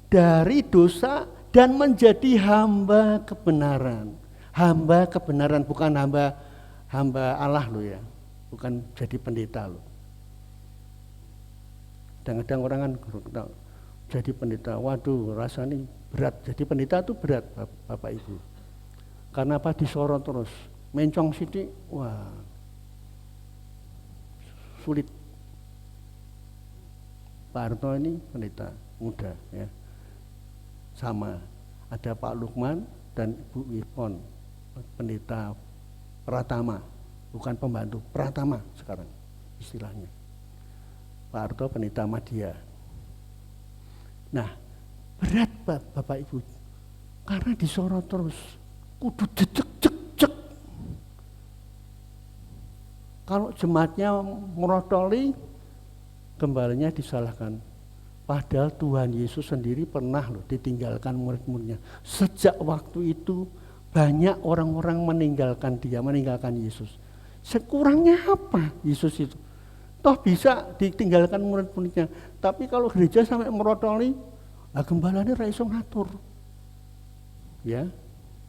dari dosa dan menjadi hamba kebenaran. Hamba kebenaran, bukan hamba Allah lo ya, bukan jadi pendeta lo. Kadang-kadang orang kan jadi pendeta, waduh rasanya berat. Jadi pendeta itu berat, Bapak Ibu. Karena apa? Disorot terus, mencong sidik, wah sulit. Pak Arto ini pendeta muda, ya, sama. Ada Pak Lukman dan Bu Wipon, pendeta Pratama, bukan pembantu, Pratama sekarang istilahnya. Pak Arto pendeta Madya. Nah, berat Bapak Ibu, karena disorot terus, kudu jejek. Kalau jemaatnya merotoli, gembalanya disalahkan. Padahal Tuhan Yesus sendiri pernah loh ditinggalkan murid-muridnya. Sejak waktu itu banyak orang-orang meninggalkan dia, meninggalkan Yesus. Sekurangnya apa Yesus itu? Toh bisa ditinggalkan murid-muridnya. Tapi kalau gereja sampai merotoli, lah gembalanya ra iso ngatur. Ya,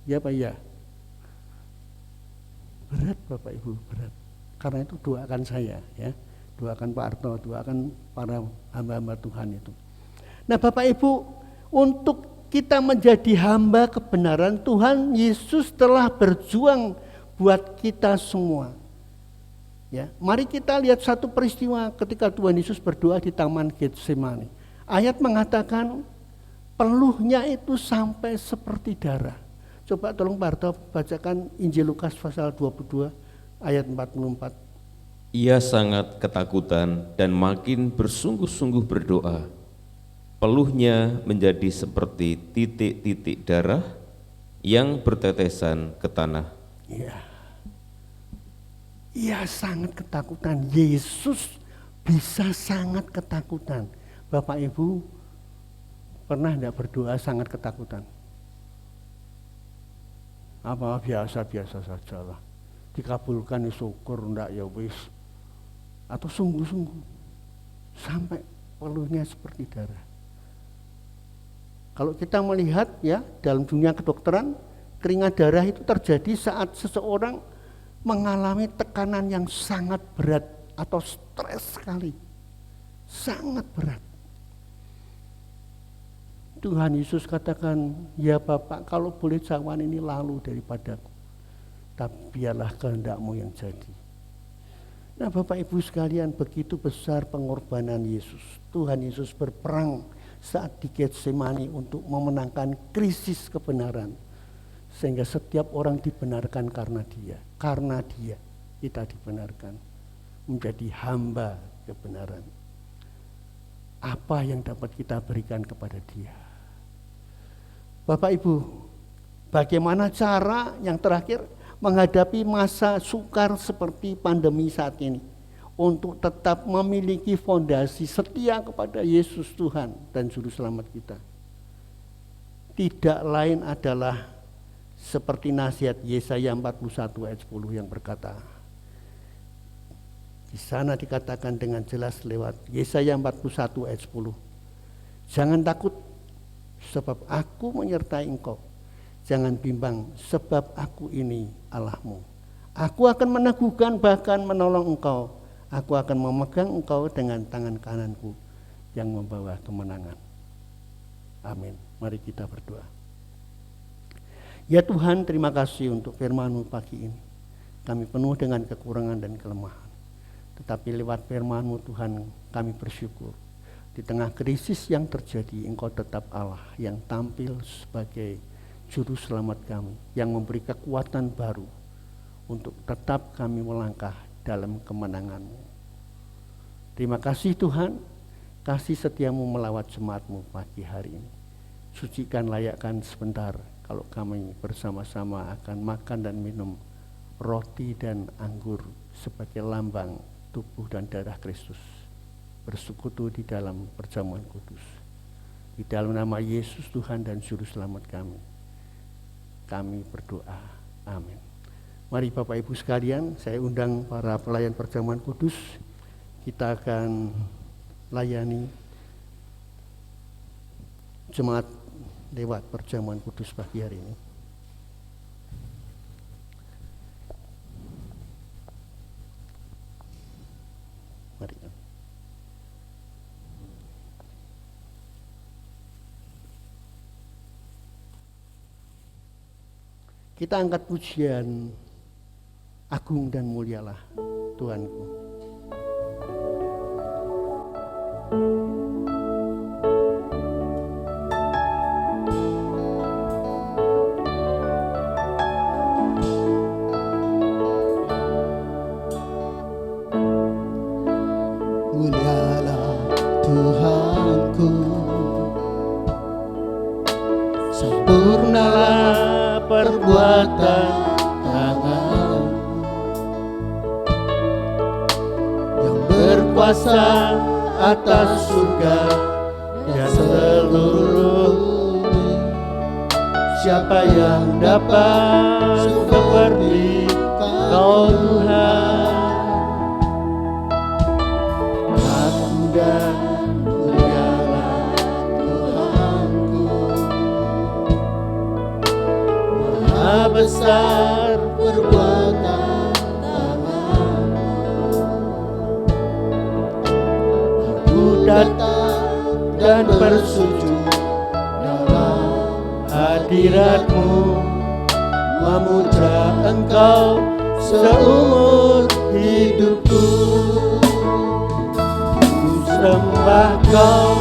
ya Pak ya. Berat Bapak Ibu, berat. Karena itu doakan saya, ya. Doakan Pak Arto, doakan para hamba-hamba Tuhan itu. Nah Bapak Ibu, untuk kita menjadi hamba kebenaran, Tuhan Yesus telah berjuang buat kita semua. Ya, mari kita lihat satu peristiwa ketika Tuhan Yesus berdoa di Taman Getsemani. Ayat mengatakan peluhnya itu sampai seperti darah. Coba tolong Pak Arto bacakan Injil Lukas pasal 22 ayat 44. Ia sangat ketakutan dan makin bersungguh-sungguh berdoa. Peluhnya menjadi seperti titik-titik darah yang bertetesan ke tanah. Iya. Ia sangat ketakutan. Yesus bisa sangat ketakutan. Bapak Ibu pernah tidak berdoa sangat ketakutan? Apa biasa-biasa sajalah. Dikabulkan ya syukur, enggak ya wis. Atau sungguh-sungguh sampai peluhnya seperti darah. Kalau kita melihat ya dalam dunia kedokteran, keringat darah itu terjadi saat seseorang mengalami tekanan yang sangat berat atau stres sekali. Sangat berat. Tuhan Yesus katakan, ya Bapak, kalau boleh cawan ini lalu daripadaku, tapi biarlah kehendakmu yang jadi. Nah Bapak Ibu sekalian, begitu besar pengorbanan Yesus. Tuhan Yesus berperang saat di Getsemani untuk memenangkan krisis kebenaran. Sehingga setiap orang dibenarkan karena dia. Karena dia kita dibenarkan menjadi hamba kebenaran. Apa yang dapat kita berikan kepada dia? Bapak Ibu, bagaimana cara yang terakhir menghadapi masa sukar seperti pandemi saat ini, untuk tetap memiliki fondasi setia kepada Yesus Tuhan dan Juru Selamat kita? Tidak lain adalah seperti nasihat Yesaya 41 ayat 10 yang berkata, di sana dikatakan dengan jelas lewat Yesaya 41 ayat 10, jangan takut sebab aku menyertai engkau. Jangan bimbang sebab aku ini Allahmu. Aku akan meneguhkan bahkan menolong engkau. Aku akan memegang engkau dengan tangan kananku yang membawa kemenangan. Amin. Mari kita berdoa. Ya Tuhan, terima kasih untuk firman-Mu pagi ini. Kami penuh dengan kekurangan dan kelemahan. Tetapi lewat firman-Mu Tuhan, kami bersyukur. Di tengah krisis yang terjadi, Engkau tetap Allah yang tampil sebagai Juru Selamat kami, yang memberi kekuatan baru untuk tetap kami melangkah dalam kemenangan-Mu. Terima kasih Tuhan, kasih setiamu melawat jemaat-Mu pagi hari ini. Sucikan, layakkan sebentar kalau kami bersama-sama akan makan dan minum roti dan anggur sebagai lambang tubuh dan darah Kristus, bersekutu di dalam perjamuan kudus. Di dalam nama Yesus Tuhan dan Juru Selamat kami berdoa. Amin. Mari Bapak Ibu sekalian, saya undang para pelayan perjamuan kudus. Kita akan layani jemaat lewat perjamuan kudus pagi hari ini. Mari. Kita angkat pujian, agung dan mulialah Tuhanku. Mulialah Tuhanku, sempurnalah perbuatan tangan yang berkuasa atas surga dan seluruh bumi. Siapa yang dapat seperti Kau Tuhan? Agung dan mulialah Tuhanku, Maha besar perbuatan tangan-Mu. Aku datang dan bersujud dalam hadirat-Mu, memuja Engkau seumur hidupku. Ku sembah Kau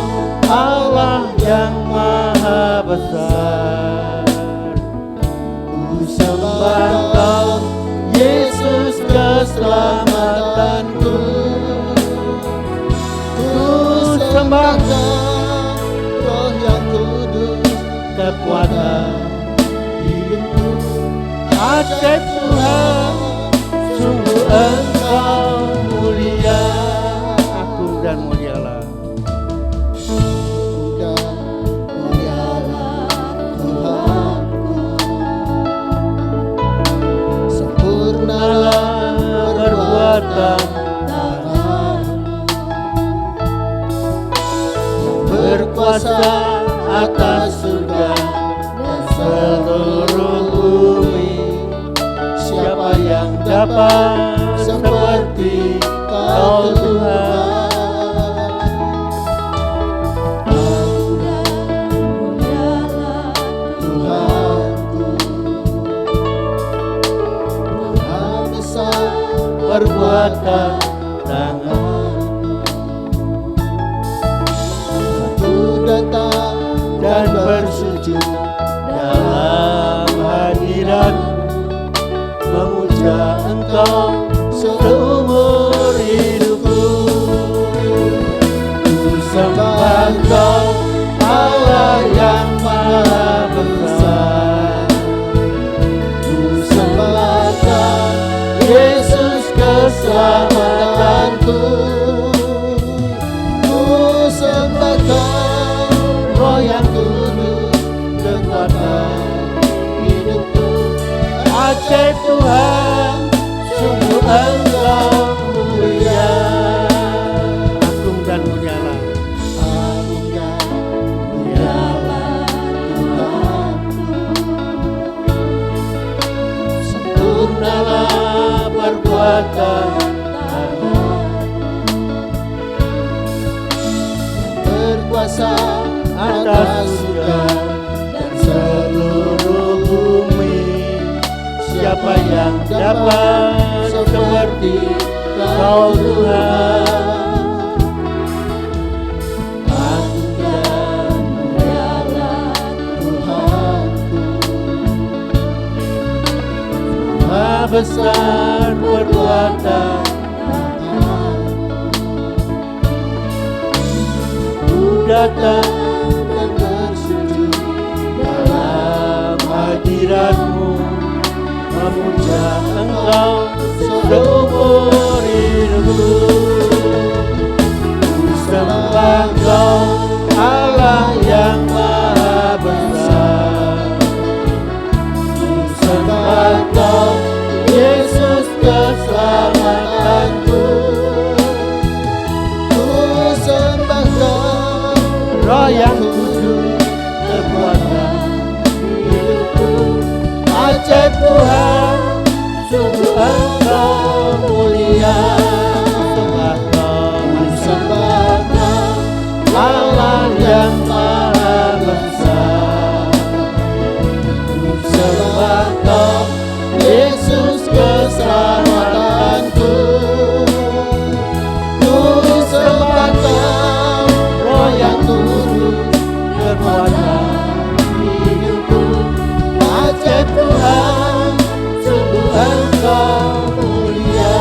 Allah yang maha besar. Ku sembah Kau Yesus keselamatanku. Ku sembah Kau Roh yang kudus, kekuatan hidupku. Ajaib Tuhan, sungguh Engkau mulia. Agung dan mulialah, agung dan mulialah Tuhanku. Sempurnalah perbuatan tangan-Mu yang berkuasa atas surga dan seluruh bumi. Siapa yang dapat seperti Kau Tuhan? Agung dan mulialah Tuhanku, Maha besar perbuatan tangan-Mu. Aku datang dan bersujud dalam hadirat-Mu, memuja Engkau seumur hidupku. Ku sembah Kau Allah yang maha besar. Ku sembah Kau Yesus keselamatanku. Ku sembah Kau Roh yang kudus, kekuatan hidupku. Ajaib Tuhan, sungguh Engkau mulia. Agung dan mulialah, agung dan mulialah Tuhanku. Sempurnalah perbuatan tangan-Mu, berkuasa atas surga dan seluruh bumi. Siapa yang dapat seperti Kau Tuhan? Agung dan mulialah Tuhanku, Maha besar perbuatan datang dan bersujud dalam hadirat-Mu, memuja Engkau seumur hidupku. Ku sembah Engkau Allah yang Maha Besar. Ku sembah Engkau Yesus keselamatanku. Ku sembah Engkau Roh yang Kudus kekuatan hidupku. Ajaib Tuhan, sungguh Engkau mulia. Sembah Engkau Allah yang Maha Besar. Ku sembah Engkau Yesus keselamatanku. Ku sembah Engkau Roh yang Kudus kekuatan hidupku. Ajaib Tuhan, sungguh Engkau mulia.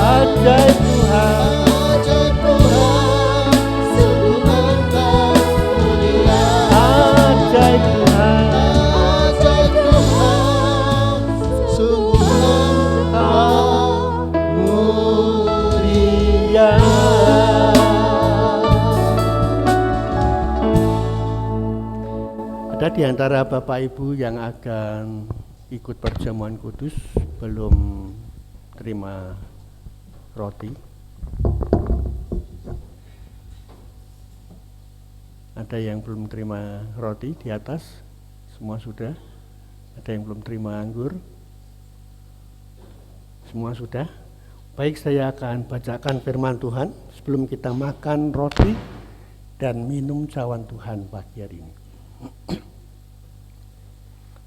Ajaib Tuhan, ajaib Tuhan, sungguh Engkau mulia. Ajaib Tuhan, ajaib Tuhan, sungguh Engkau mulia. Ada di antara Bapak Ibu yang akan ikut perjamuan kudus belum terima roti? Ada yang belum terima roti di atas? Semua sudah? Ada yang belum terima anggur? Semua sudah? Baik, saya akan bacakan firman Tuhan sebelum kita makan roti dan minum cawan Tuhan pagi hari ini.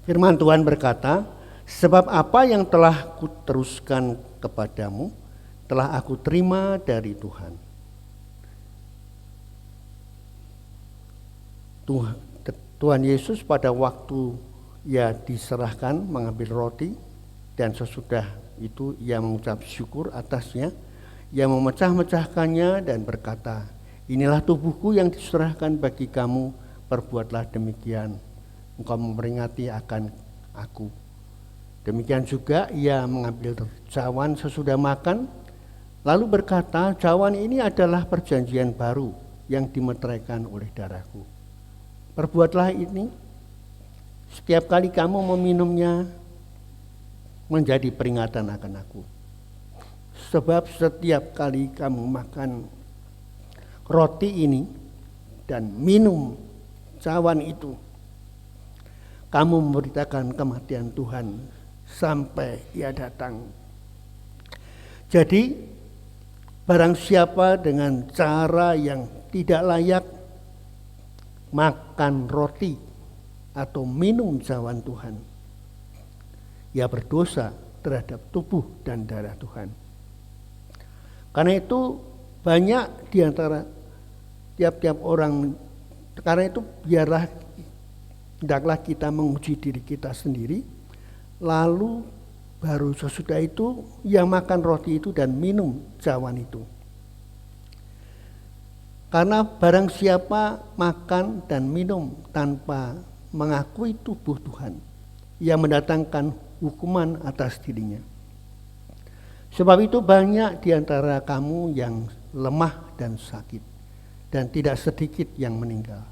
Firman Tuhan berkata, sebab apa yang telah kuteruskan kepadamu, telah aku terima dari Tuhan. Tuhan Yesus pada waktu ia diserahkan mengambil roti, dan sesudah itu ia mengucap syukur atasnya, ia memecah-mecahkannya dan berkata, inilah tubuhku yang diserahkan bagi kamu, perbuatlah demikian, engkau memperingati akan aku. Demikian juga ia mengambil cawan sesudah makan, lalu berkata, cawan ini adalah perjanjian baru yang dimeteraikan oleh darahku. Perbuatlah ini setiap kali kamu meminumnya, menjadi peringatan akan aku. Sebab setiap kali kamu makan roti ini dan minum cawan itu, kamu memberitakan kematian Tuhan sampai ia datang. Jadi barang siapa dengan cara yang tidak layak makan roti atau minum cawan Tuhan, ia berdosa terhadap tubuh dan darah Tuhan. Karena itu banyak di antara tiap-tiap orang, karena itu biarlah hendaklah kita menguji diri kita sendiri, lalu baru sesudah itu ia makan roti itu dan minum cawan itu. Karena barang siapa makan dan minum tanpa mengakui tubuh Tuhan, ia mendatangkan hukuman atas dirinya. Sebab itu banyak di antara kamu yang lemah dan sakit, dan tidak sedikit yang meninggal.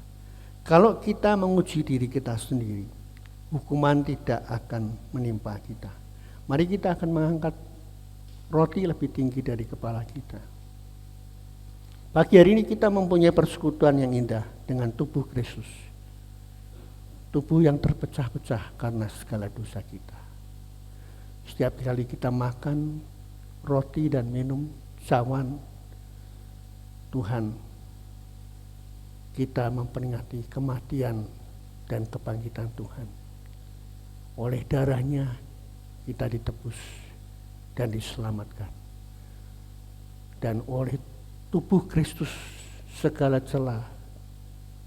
Kalau kita menguji diri kita sendiri, hukuman tidak akan menimpa kita. Mari kita akan mengangkat roti lebih tinggi dari kepala kita. Pagi hari ini kita mempunyai persekutuan yang indah dengan tubuh Kristus. Tubuh yang terpecah-pecah karena segala dosa kita. Setiap kali kita makan roti dan minum cawan Tuhan, kita memperingati kematian dan kebangkitan Tuhan. Oleh darahnya kita ditebus dan diselamatkan. Dan oleh tubuh Kristus segala celah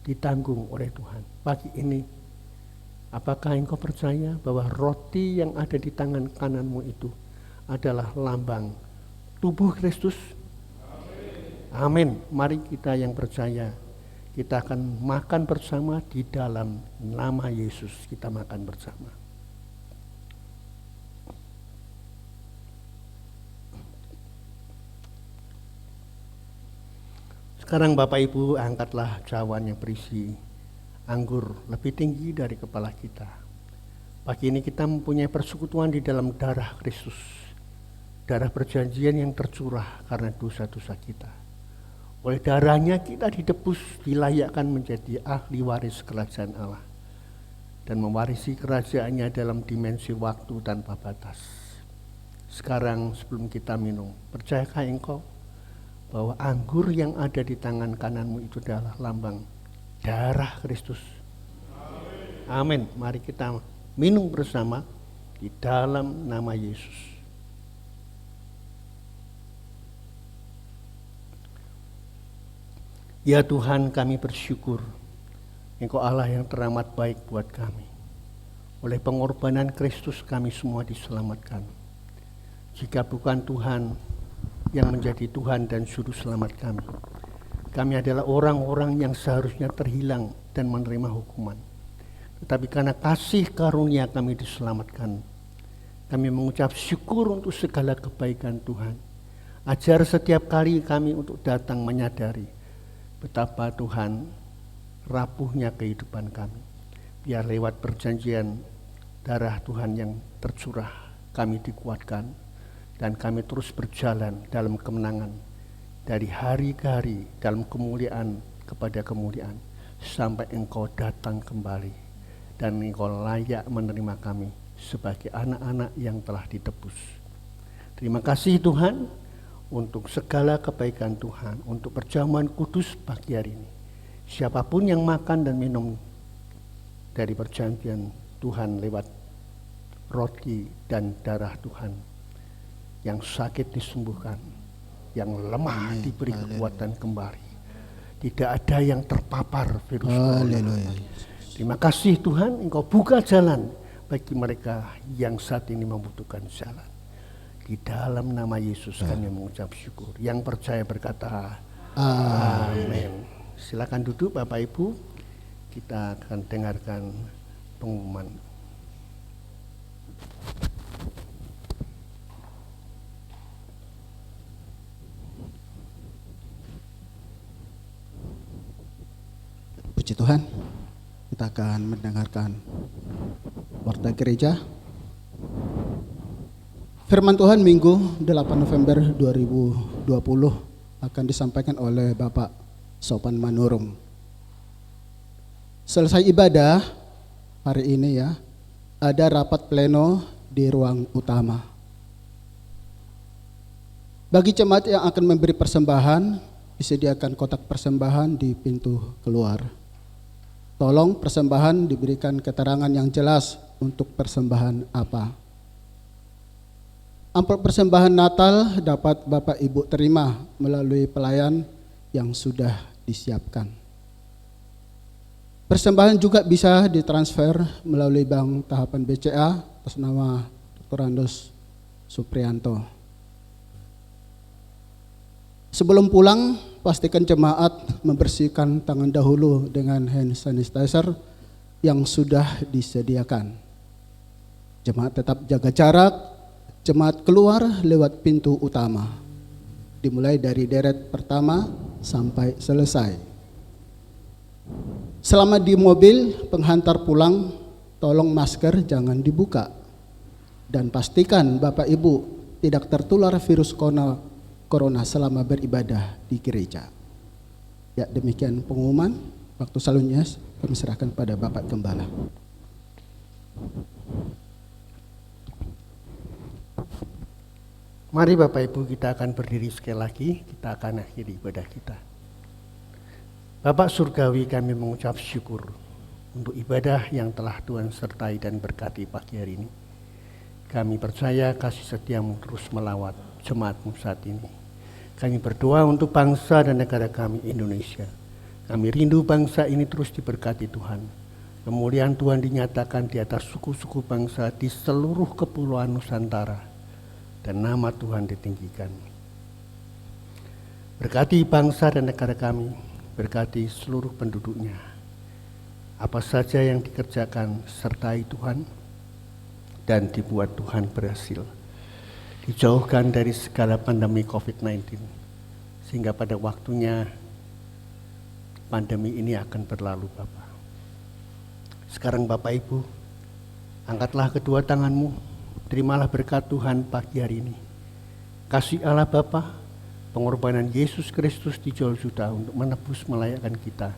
ditanggung oleh Tuhan. Pagi ini, apakah engkau percaya bahwa roti yang ada di tangan kananmu itu adalah lambang tubuh Kristus? Amin. Mari kita yang percaya, Kita akan makan bersama di dalam nama Yesus. Kita makan bersama. Sekarang Bapak Ibu angkatlah cawan yang berisi anggur lebih tinggi dari kepala kita. Pagi ini kita mempunyai persekutuan di dalam darah Kristus. Darah perjanjian yang tercurah karena dosa-dosa kita. Oleh darahnya kita ditebus, dilayakkan menjadi ahli waris kerajaan Allah. Dan mewarisi kerajaannya dalam dimensi waktu tanpa batas. Sekarang sebelum kita minum, percayakah engkau bahwa anggur yang ada di tangan kananmu itu adalah lambang darah Kristus? Amin. Mari kita minum bersama di dalam nama Yesus. Ya Tuhan, kami bersyukur Engkau Allah yang teramat baik buat kami. Oleh pengorbanan Kristus kami semua diselamatkan. Jika bukan Tuhan yang menjadi Tuhan dan Juru Selamat kami, kami adalah orang-orang yang seharusnya terhilang dan menerima hukuman. Tetapi karena kasih karunia kami diselamatkan. Kami mengucap syukur untuk segala kebaikan Tuhan. Ajar setiap kali kami untuk datang menyadari betapa Tuhan rapuhnya kehidupan kami. Biar lewat perjanjian darah Tuhan yang tercurah kami dikuatkan dan kami terus berjalan dalam kemenangan dari hari ke hari, dalam kemuliaan kepada kemuliaan sampai Engkau datang kembali dan Engkau layak menerima kami sebagai anak-anak yang telah ditebus. Terima kasih Tuhan untuk segala kebaikan Tuhan, untuk perjamuan kudus pagi hari ini. Siapapun yang makan dan minum dari perjanjian Tuhan lewat roti dan darah Tuhan, yang sakit disembuhkan, yang lemah diberi kekuatan kembali. Tidak ada yang terpapar virus corona. Terima kasih Tuhan, Engkau buka jalan bagi mereka yang saat ini membutuhkan jalan. Di dalam nama Yesus kami mengucap syukur. Yang percaya berkata amin. Silakan duduk Bapak Ibu. Kita akan dengarkan pengumuman. Puji Tuhan, kita akan mendengarkan warta gereja. Firman Tuhan Minggu 8 November 2020 akan disampaikan oleh Bapak Sopan Manurung. Selesai ibadah hari ini ya, ada rapat pleno di ruang utama. Bagi jemaat yang akan memberi persembahan, disediakan kotak persembahan di pintu keluar. Tolong persembahan diberikan keterangan yang jelas untuk persembahan apa. Amplop persembahan Natal dapat Bapak Ibu terima melalui pelayan yang sudah disiapkan. Persembahan juga bisa ditransfer melalui Bank Tahapan BCA atas nama Dr. Andos Suprianto. Sebelum pulang, pastikan jemaat membersihkan tangan dahulu dengan hand sanitizer yang sudah disediakan. Jemaat tetap jaga jarak. Jemaat keluar lewat pintu utama, dimulai dari deret pertama sampai selesai. Selama di mobil penghantar pulang, tolong masker jangan dibuka. Dan pastikan Bapak Ibu tidak tertular virus corona selama beribadah di gereja. Ya, demikian pengumuman. Waktu selanjutnya kami serahkan pada Bapak Gembala. Mari Bapak Ibu kita akan berdiri sekali lagi, kita akan akhiri ibadah kita. Bapak Surgawi, kami mengucap syukur untuk ibadah yang telah Tuhan sertai dan berkati pagi hari ini. Kami percaya kasih setia-Mu terus melawat jemaat-Mu saat ini. Kami berdoa untuk bangsa dan negara kami Indonesia. Kami rindu bangsa ini terus diberkati Tuhan. Kemuliaan Tuhan dinyatakan di atas suku-suku bangsa di seluruh kepulauan Nusantara. Dan nama Tuhan ditinggikan. Berkati bangsa dan negara kami, berkati seluruh penduduknya. Apa saja yang dikerjakan, sertai Tuhan, dan dibuat Tuhan berhasil. Dijauhkan dari segala pandemi COVID-19, sehingga pada waktunya pandemi ini akan berlalu, Bapak. Sekarang Bapak Ibu, angkatlah kedua tanganmu, terimalah berkat Tuhan pagi hari ini. Kasih Allah Bapa, pengorbanan Yesus Kristus di Golgota untuk menebus melayakkan kita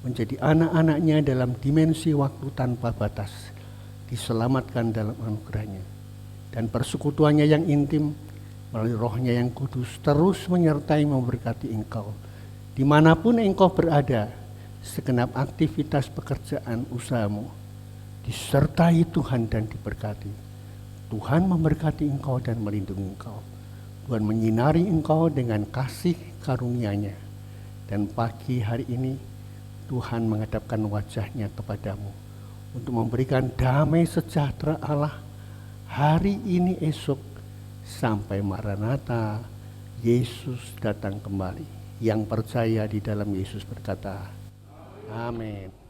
menjadi anak-anaknya dalam dimensi waktu tanpa batas, diselamatkan dalam anugerahnya, dan persekutuannya yang intim melalui Rohnya yang kudus terus menyertai memberkati engkau dimanapun engkau berada. Segenap aktivitas pekerjaan usahamu disertai Tuhan dan diberkati. Tuhan memberkati engkau dan melindungi engkau. Tuhan menyinari engkau dengan kasih karunia-Nya. Dan pagi hari ini Tuhan menghadapkan wajah-Nya kepadamu untuk memberikan damai sejahtera Allah hari ini, esok, sampai Maranatha, Yesus datang kembali. Yang percaya di dalam Yesus berkata, amin.